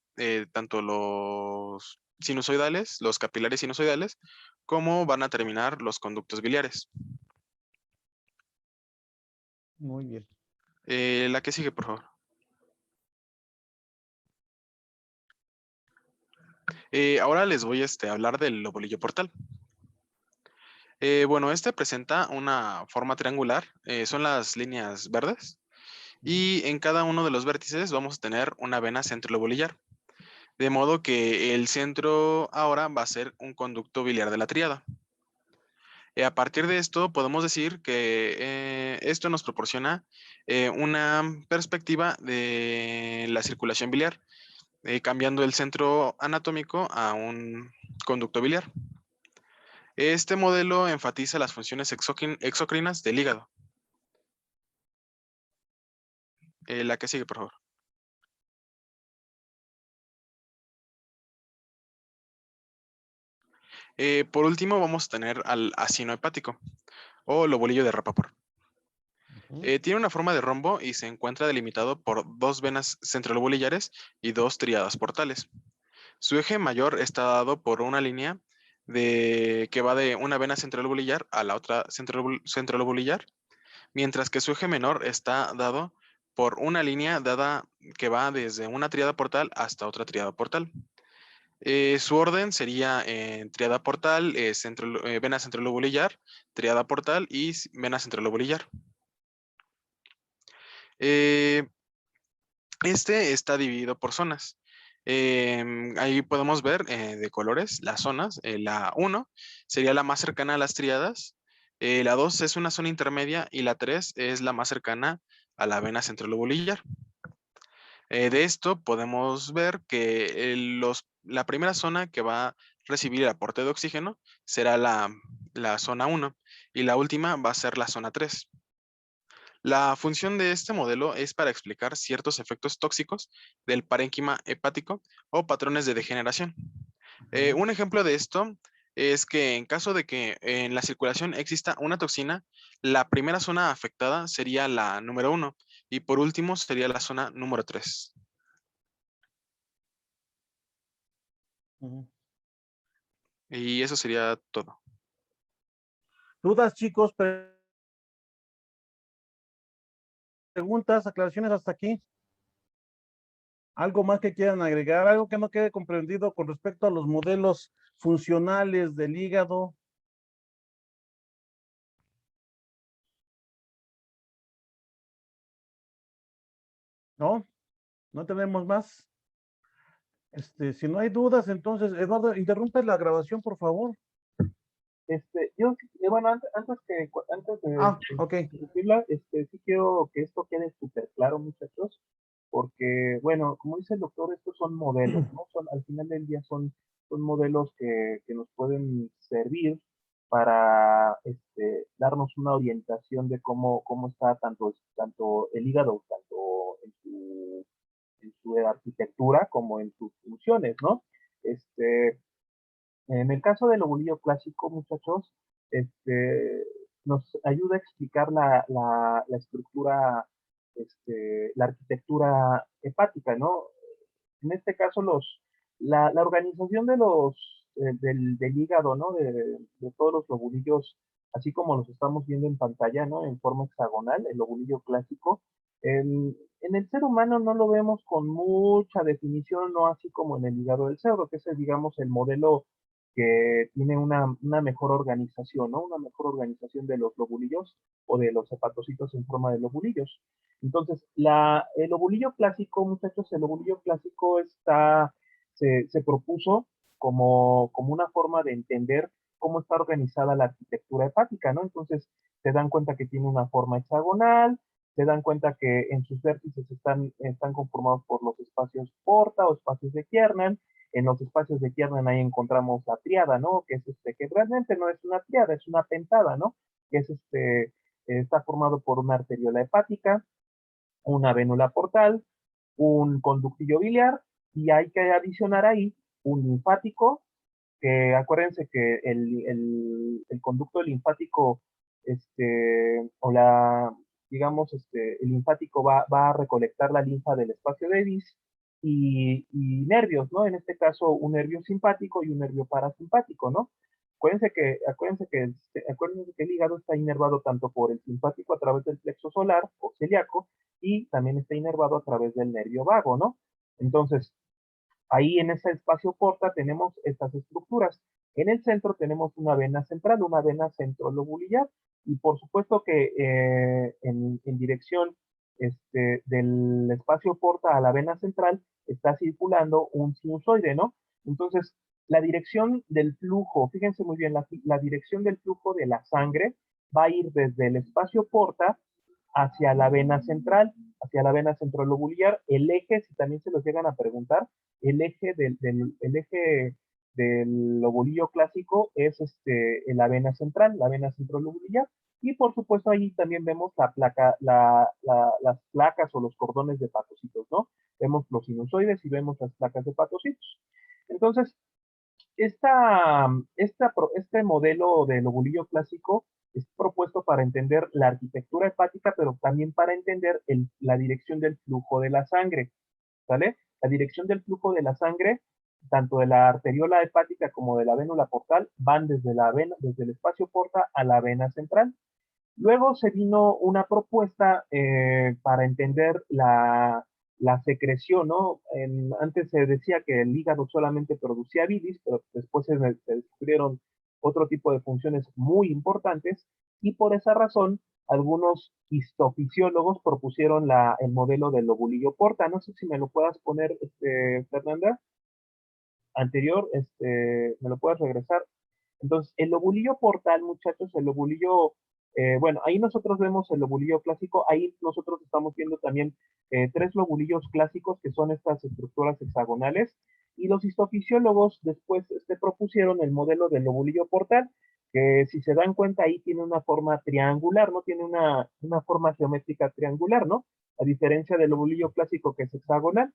tanto los sinusoidales, los capilares sinusoidales, como van a terminar los conductos biliares. Muy bien. La que sigue, por favor. Ahora les voy a hablar del lobulillo portal. Bueno, este presenta una forma triangular, son las líneas verdes. Y en cada uno de los vértices vamos a tener una vena centrolobulillar. De modo que el centro ahora va a ser un conducto biliar de la tríada. A partir de esto podemos decir que esto nos proporciona una perspectiva de la circulación biliar, cambiando el centro anatómico a un conducto biliar. Este modelo enfatiza las funciones exocrinas del hígado. La que sigue, por favor. Por último, vamos a tener al acino hepático o lobulillo de Rappaport. Tiene una forma de rombo y se encuentra delimitado por dos venas centrolobulillares y dos tríadas portales. Su eje mayor está dado por una línea que va de una vena centrolobulillar a la otra centrolobulillar mientras que su eje menor está dado por una línea dada que va desde una tríada portal hasta otra tríada portal. Su orden sería tríada portal, vena centrolobulillar, tríada portal y vena centrolobulillar. Este está dividido por zonas. Ahí podemos ver de colores las zonas. La 1 sería la más cercana a las tríadas. La 2 es una zona intermedia y la 3 es la más cercana a la vena centrolobulillar. De esto podemos ver que la primera zona que va a recibir el aporte de oxígeno será la zona 1 y la última va a ser la zona 3. La función de este modelo es para explicar ciertos efectos tóxicos del parénquima hepático o patrones de degeneración. Un ejemplo de esto es que en caso de que en la circulación exista una toxina, la primera zona afectada sería la número 1 y por último sería la zona número 3. Ujú. Y eso sería todo. ¿Dudas, chicos? ¿Preguntas, aclaraciones hasta aquí? ¿Algo más que quieran agregar? ¿Algo que no quede comprendido con respecto a los modelos funcionales del hígado? ¿No? ¿No tenemos más? Si no hay dudas, entonces, Eduardo, interrumpe la grabación, por favor. Bueno, antes Ah, de ok. interrumpirla, sí quiero que esto quede súper claro, muchachos, porque, bueno, como dice el doctor, estos son modelos, ¿no? Al final del día son modelos que nos pueden servir para darnos una orientación de cómo está tanto el hígado, tanto en su arquitectura como en sus funciones, ¿no? En el caso del ovulillo clásico, muchachos, nos ayuda a explicar la estructura, la arquitectura hepática, ¿no? En este caso, la organización del hígado, ¿no? De todos los lobulillos, así como los estamos viendo en pantalla, ¿no? En forma hexagonal, el lobulillo clásico. En el ser humano no lo vemos con mucha definición, no así como en el hígado del cerdo, que es, digamos, el modelo que tiene una mejor organización, ¿no? Una mejor organización de los lobulillos o de los hepatocitos en forma de lobulillos. Entonces, el ovulillo clásico, muchachos, el ovulillo clásico se propuso como una forma de entender cómo está organizada la arquitectura hepática, ¿no? Entonces, se dan cuenta que tiene una forma hexagonal, se dan cuenta que en sus vértices están conformados por los espacios porta o espacios de Kiernan. En los espacios de Kiernan ahí encontramos la triada, ¿no? Que es que realmente no es una triada, es una pentada, ¿no? Que es está formado por una arteriola hepática, una vénula portal, un conductillo biliar, y hay que adicionar ahí un linfático, que acuérdense que el conducto linfático, digamos, el linfático va a recolectar la linfa del espacio de Davis y nervios, ¿no? En este caso, un nervio simpático y un nervio parasimpático, ¿no? Acuérdense que el hígado está inervado tanto por el simpático a través del plexo solar o celíaco y también está inervado a través del nervio vago, ¿no? Entonces, ahí en ese espacio porta tenemos estas estructuras. En el centro tenemos una vena central, una vena centrolobulillar, y por supuesto que en dirección del espacio porta a la vena central está circulando un sinusoide, ¿no? Entonces, la dirección del flujo, fíjense muy bien, la dirección del flujo de la sangre va a ir desde el espacio porta hacia la vena central, hacia la vena centrolobulillar. El eje, si también se lo llegan a preguntar, el eje del lobulillo clásico es la vena central, la vena centrolobulillar. Y por supuesto ahí también vemos las placas o los cordones de hepatocitos, ¿no? Vemos los sinusoides y vemos las placas de hepatocitos. Entonces, este modelo de lobulillo clásico es propuesto para entender la arquitectura hepática, pero también para entender la dirección del flujo de la sangre, ¿vale? La dirección del flujo de la sangre, tanto de la arteriola hepática como de la vénula portal, van desde el espacio porta a la vena central. Luego se vino una propuesta para entender la secreción, ¿no? Antes se decía que el hígado solamente producía bilis, pero después se descubrieron otro tipo de funciones muy importantes y por esa razón algunos histofisiólogos propusieron el modelo del lobulillo porta. No sé si me lo puedas poner, Fernanda, anterior, me lo puedes regresar. Entonces, el lobulillo portal, muchachos, el lobulillo, bueno, ahí nosotros vemos el lobulillo clásico, ahí nosotros estamos viendo también tres lobulillos clásicos que son estas estructuras hexagonales, y los histofisiólogos después propusieron el modelo del lobulillo portal, que si se dan cuenta ahí tiene una forma triangular, ¿no? Tiene una forma geométrica triangular, ¿no? A diferencia del lobulillo clásico que es hexagonal.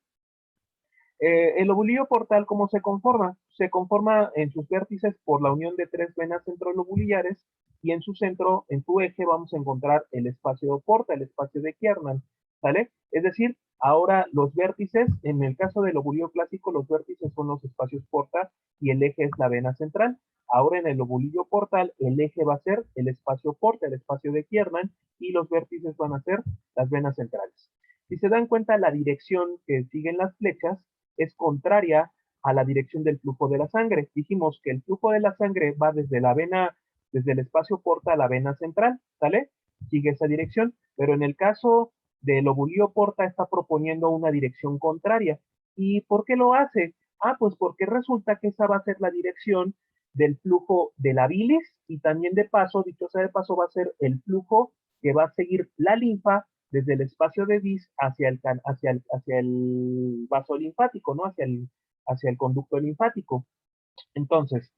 El lobulillo portal, ¿cómo se conforma? Se conforma en sus vértices por la unión de tres venas centrolobulillares y en su centro, en su eje, vamos a encontrar el espacio porta, el espacio de Kiernan, ¿sale? Es decir, ahora los vértices, en el caso del lobulillo clásico, los vértices son los espacios porta y el eje es la vena central. Ahora en el lobulillo portal, el eje va a ser el espacio porta, el espacio de Kiernan, y los vértices van a ser las venas centrales. Si se dan cuenta, la dirección que siguen las flechas es contraria a la dirección del flujo de la sangre. Dijimos que el flujo de la sangre va desde la vena, desde el espacio porta a la vena central, ¿sale? Sigue esa dirección, pero en el caso del lobulillo porta está proponiendo una dirección contraria. ¿Y por qué lo hace? Ah, pues porque resulta que esa va a ser la dirección del flujo de la bilis y también de paso, dicho sea de paso, va a ser el flujo que va a seguir la linfa desde el espacio de Vis hacia el vaso linfático, ¿no? Hacia el conducto linfático. Entonces,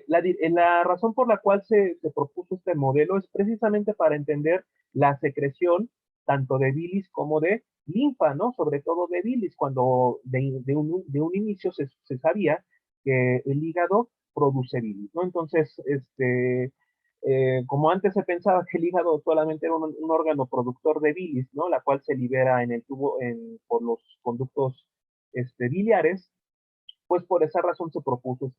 la razón por la cual se propuso este modelo es precisamente para entender la secreción tanto de bilis como de linfa, ¿no? Sobre todo de bilis, cuando de un inicio se sabía que el hígado produce bilis, ¿no? Entonces, como antes se pensaba que el hígado solamente era un órgano productor de bilis, ¿no? La cual se libera en el tubo, por los conductos biliares, pues por esa razón se propuso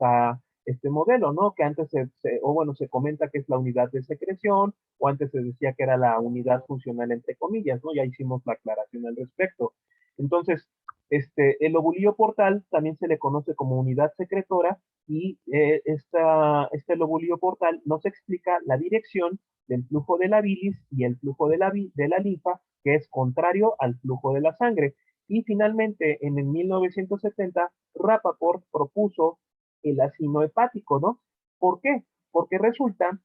este modelo, ¿no? Que antes se comenta que es la unidad de secreción, o antes se decía que era la unidad funcional entre comillas, ¿no? Ya hicimos la aclaración al respecto. Entonces, el lobulillo portal también se le conoce como unidad secretora, y este lobulillo portal nos explica la dirección del flujo de la bilis y el flujo de la linfa, que es contrario al flujo de la sangre. Y finalmente, en el 1970, Rappaport propuso el ácido hepático, ¿no? ¿Por qué? Porque resulta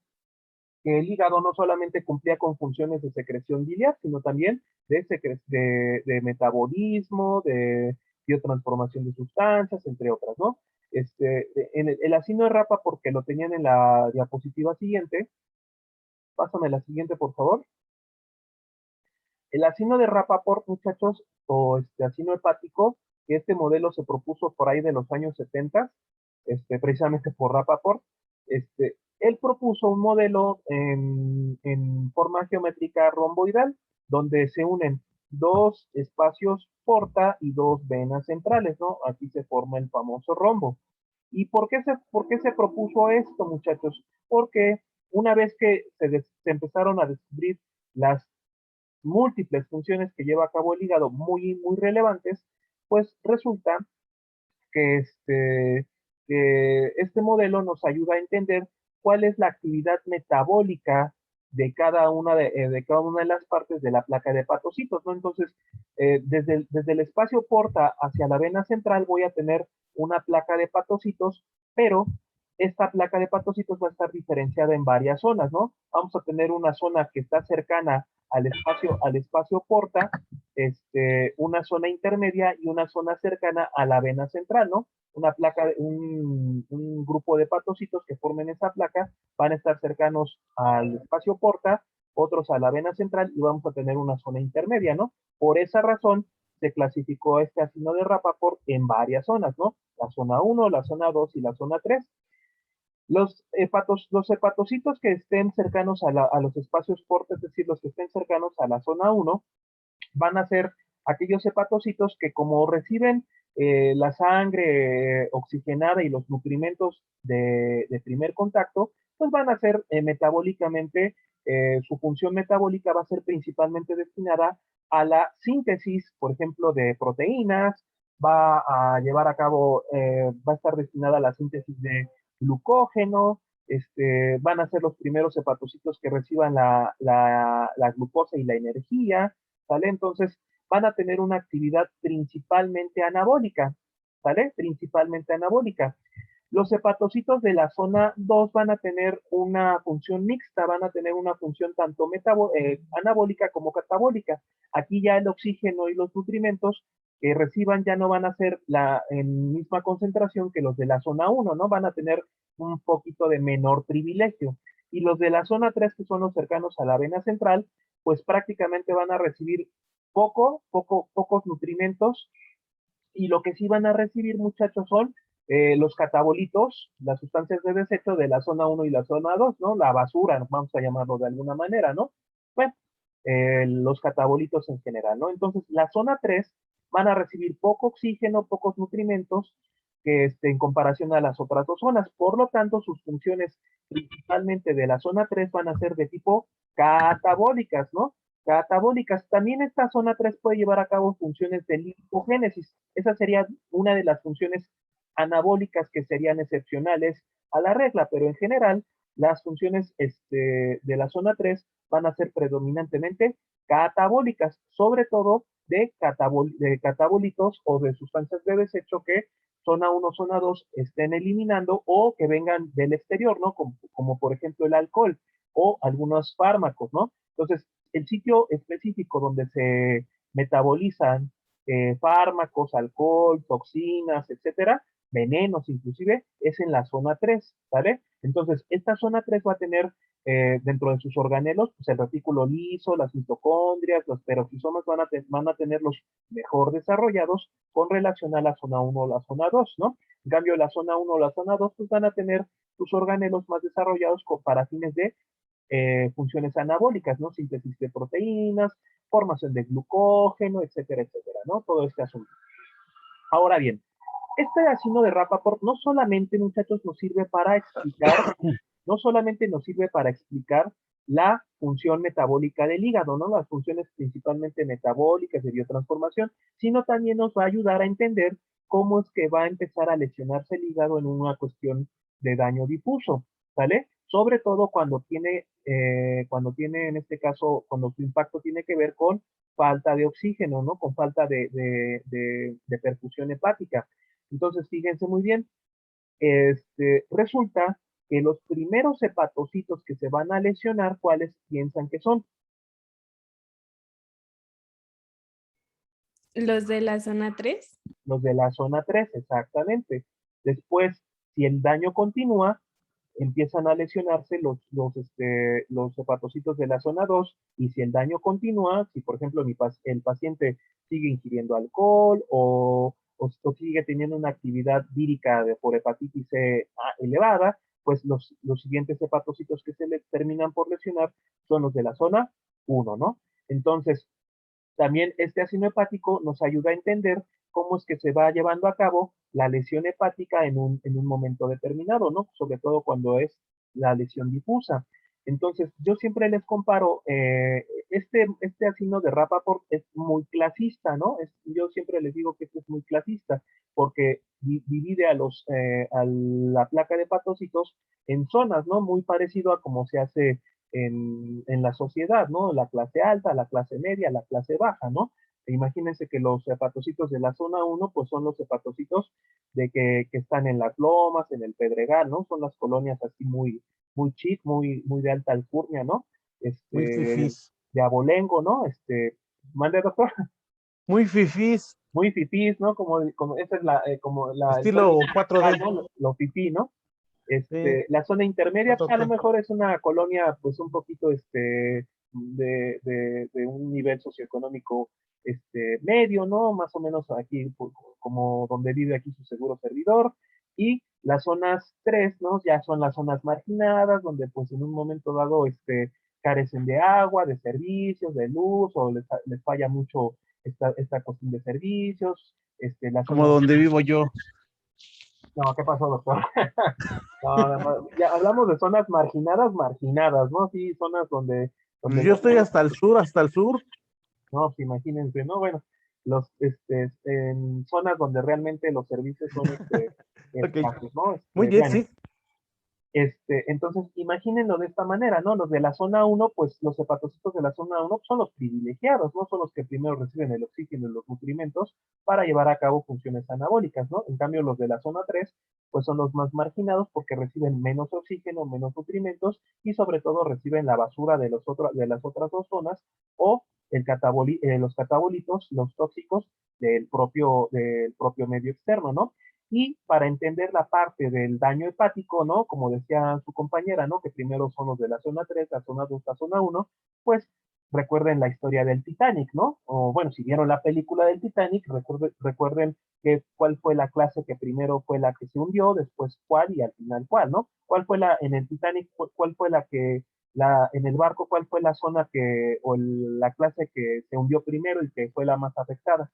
que el hígado no solamente cumplía con funciones de secreción biliar, sino también de metabolismo, de biotransformación de sustancias, entre otras, ¿no? El ácido de Rappaport, que lo tenían en la diapositiva siguiente, pásame la siguiente, por favor. El ácido de Rappaport, muchachos, o ácido hepático, que este modelo se propuso por ahí de los años 70, precisamente por Rappaport, él propuso un modelo en forma geométrica romboidal, donde se unen dos espacios porta y dos venas centrales, ¿no? Aquí se forma el famoso rombo. ¿Y por qué se propuso esto, muchachos? Porque una vez que se empezaron a descubrir las múltiples funciones que lleva a cabo el hígado muy, muy relevantes, pues resulta que este modelo nos ayuda a entender cuál es la actividad metabólica de cada una de las partes de la placa de hepatocitos, ¿no? Entonces, desde el espacio porta hacia la vena central voy a tener una placa de hepatocitos, pero esta placa de hepatocitos va a estar diferenciada en varias zonas, ¿no? Vamos a tener una zona que está cercana al espacio porta, una zona intermedia y una zona cercana a la vena central, ¿no? Un grupo de hepatocitos que formen esa placa van a estar cercanos al espacio porta, otros a la vena central, y vamos a tener una zona intermedia, ¿no? Por esa razón se clasificó este ácido de Rappaport en varias zonas, ¿no? La zona 1, la zona 2 y la zona 3. Los hepatocitos que estén cercanos a los espacios porta, es decir, los que estén cercanos a la zona 1, van a ser aquellos hepatocitos que, como reciben la sangre oxigenada y los nutrimentos de primer contacto, pues van a ser metabólicamente su función metabólica va a ser principalmente destinada a la síntesis, por ejemplo, de proteínas, va a llevar a cabo, va a estar destinada a la síntesis de glucógeno, van a ser los primeros hepatocitos que reciban la glucosa y la energía, ¿sale? Entonces, van a tener una actividad principalmente anabólica, ¿sale? Principalmente anabólica. Los hepatocitos de la zona 2 van a tener una función mixta, van a tener una función tanto anabólica como catabólica. Aquí ya el oxígeno y los nutrimentos que reciban ya no van a ser en misma concentración que los de la zona 1, ¿no? Van a tener un poquito de menor privilegio. Y los de la zona 3, que son los cercanos a la vena central, pues prácticamente van a recibir pocos nutrimentos, y lo que sí van a recibir, muchachos, son los catabolitos, las sustancias de desecho de la zona 1 y la zona 2, ¿no? La basura, vamos a llamarlo de alguna manera, ¿no? Bueno, los catabolitos en general, ¿no? Entonces, la zona 3 van a recibir poco oxígeno, pocos nutrimentos, que en comparación a las otras dos zonas. Por lo tanto, sus funciones principalmente de la zona 3 van a ser de tipo catabólicas, ¿no? Catabólicas. También esta zona 3 puede llevar a cabo funciones de lipogénesis. Esa sería una de las funciones anabólicas que serían excepcionales a la regla, pero en general las funciones de la zona 3 van a ser predominantemente catabólicas, sobre todo de catabolitos o de sustancias de desecho que zona 1, zona 2 estén eliminando o que vengan del exterior, ¿no? Como por ejemplo el alcohol o algunos fármacos, ¿no? Entonces, el sitio específico donde se metabolizan fármacos, alcohol, toxinas, etcétera, venenos inclusive, es en la zona 3, ¿vale? Entonces, esta zona 3 va a tener dentro de sus organelos, pues el retículo liso, las mitocondrias, los peroxisomas van a tenerlos mejor desarrollados con relación a la zona 1 o la zona 2, ¿no? En cambio, la zona 1 o la zona 2, pues van a tener sus organelos más desarrollados para fines de funciones anabólicas, ¿no? Síntesis de proteínas, formación de glucógeno, etcétera, etcétera, ¿no? Todo este asunto. Ahora bien, este ácido de Rappaport no solamente, muchachos, nos sirve para explicar, no solamente nos sirve para explicar la función metabólica del hígado, ¿no? Las funciones principalmente metabólicas de biotransformación, sino también nos va a ayudar a entender cómo es que va a empezar a lesionarse el hígado en una cuestión de daño difuso, ¿vale? Sobre todo cuando tiene en este caso, cuando su impacto tiene que ver con falta de oxígeno, ¿no? Con falta de perfusión hepática. Entonces, fíjense muy bien, resulta que los primeros hepatocitos que se van a lesionar, ¿cuáles piensan que son? Los de la zona 3. Los de la zona 3, exactamente. Después, si el daño continúa, empiezan a lesionarse los hepatocitos de la zona 2, y si el daño continúa, si por ejemplo el paciente sigue ingiriendo alcohol o sigue teniendo una actividad vírica por hepatitis C elevada, pues los siguientes hepatocitos que se le terminan por lesionar son los de la zona 1, ¿no? Entonces, también este ácido hepático nos ayuda a entender cómo es que se va llevando a cabo la lesión hepática en un momento determinado, ¿no? Sobre todo cuando es la lesión difusa. Entonces, yo siempre les comparo, este ácido de Rappaport es muy clasista, ¿no? Yo siempre les digo que este es muy clasista, porque divide a la placa de hepatocitos en zonas, ¿no? Muy parecido a cómo se hace en la sociedad, ¿no? La clase alta, la clase media, la clase baja, ¿no? Imagínense que los hepatocitos de la zona 1, pues son los hepatocitos que están en las lomas, en el Pedregal, ¿no? Son las colonias así muy chic, muy de alta alcurnia, ¿no? Muy fifís. De abolengo, ¿no? Mande, doctor. Muy fifís. Muy fifís, ¿no? Como esa es Estilo 4D. ¿no? Lo fifí, ¿no? Sí. La zona intermedia, pues, a lo 4T. mejor es una colonia, pues, un poquito, de un nivel socioeconómico, medio, ¿no? Más o menos aquí, como donde vive aquí su seguro servidor. Y las zonas 3, ¿no? Ya son las zonas marginadas, donde, pues, en un momento dado, carecen de agua, de servicios, de luz, o les falla mucho esta cuestión de servicios, Como donde vivo yo. No, ¿qué pasó, doctor? No, no, ya hablamos de zonas marginadas, ¿no? Sí, zonas donde Yo estoy hasta el sur. no, pues imagínense, ¿no? Bueno, en zonas donde realmente los servicios son Ok. escasos, ¿no? Muy bien, Bueno, sí. entonces, imagínenlo de esta manera, ¿no? Los de la zona uno, pues los hepatocitos de la zona uno son los privilegiados, ¿no? Son los que primero reciben el oxígeno y los nutrimentos para llevar a cabo funciones anabólicas, ¿no? En cambio, los de la zona 3, pues son los más marginados porque reciben menos oxígeno, menos nutrimentos y sobre todo reciben la basura de las otras dos zonas o los catabolitos, los tóxicos del propio medio externo, ¿no? Y para entender la parte del daño hepático, ¿no? Como decía su compañera, ¿no? Que primero son los de la zona 3, la zona 2, la zona uno, pues recuerden la historia del Titanic, ¿no? O bueno, si vieron la película del Titanic, recuerden cuál fue la clase que primero fue la que se hundió, después cuál y al final cuál, ¿no? ¿Cuál fue en el Titanic, cuál fue en el barco, cuál fue la zona la clase que se hundió primero y que fue la más afectada?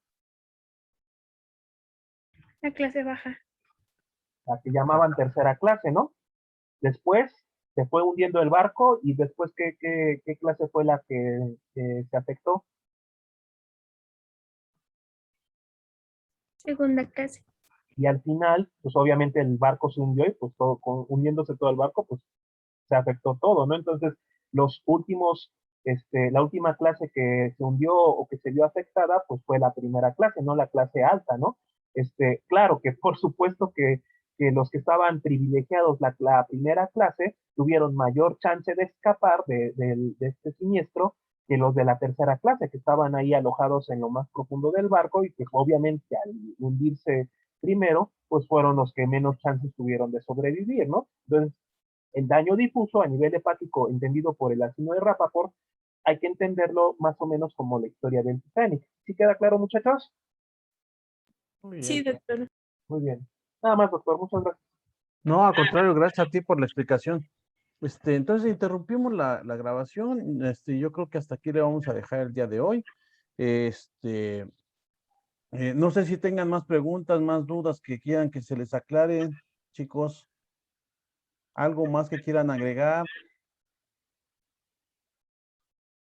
La clase baja. La que llamaban tercera clase, ¿no? Después se fue hundiendo el barco y después, ¿qué clase fue la que se afectó? Segunda clase. Y al final, pues obviamente el barco se hundió y pues hundiéndose todo el barco, pues se afectó todo, ¿no? Entonces, la última clase que se hundió o que se vio afectada, pues fue la primera clase, no la clase alta, ¿no? Claro que por supuesto que los que estaban privilegiados la primera clase tuvieron mayor chance de escapar de este siniestro que los de la tercera clase, que estaban ahí alojados en lo más profundo del barco y que obviamente al hundirse primero, pues fueron los que menos chances tuvieron de sobrevivir, ¿no? Entonces, el daño difuso a nivel hepático, entendido por el ácido de Rappaport, hay que entenderlo más o menos como la historia del Titanic. ¿Sí queda claro, muchachos? Muy Sí, bien. doctor. Muy bien. Nada más, doctor. Muchas gracias. No, al contrario, gracias a ti por la explicación. Entonces interrumpimos la grabación. Yo creo que hasta aquí le vamos a dejar el día de hoy. Este, no sé si tengan más preguntas, más dudas que quieran que se les aclare, chicos. ¿Algo más que quieran agregar?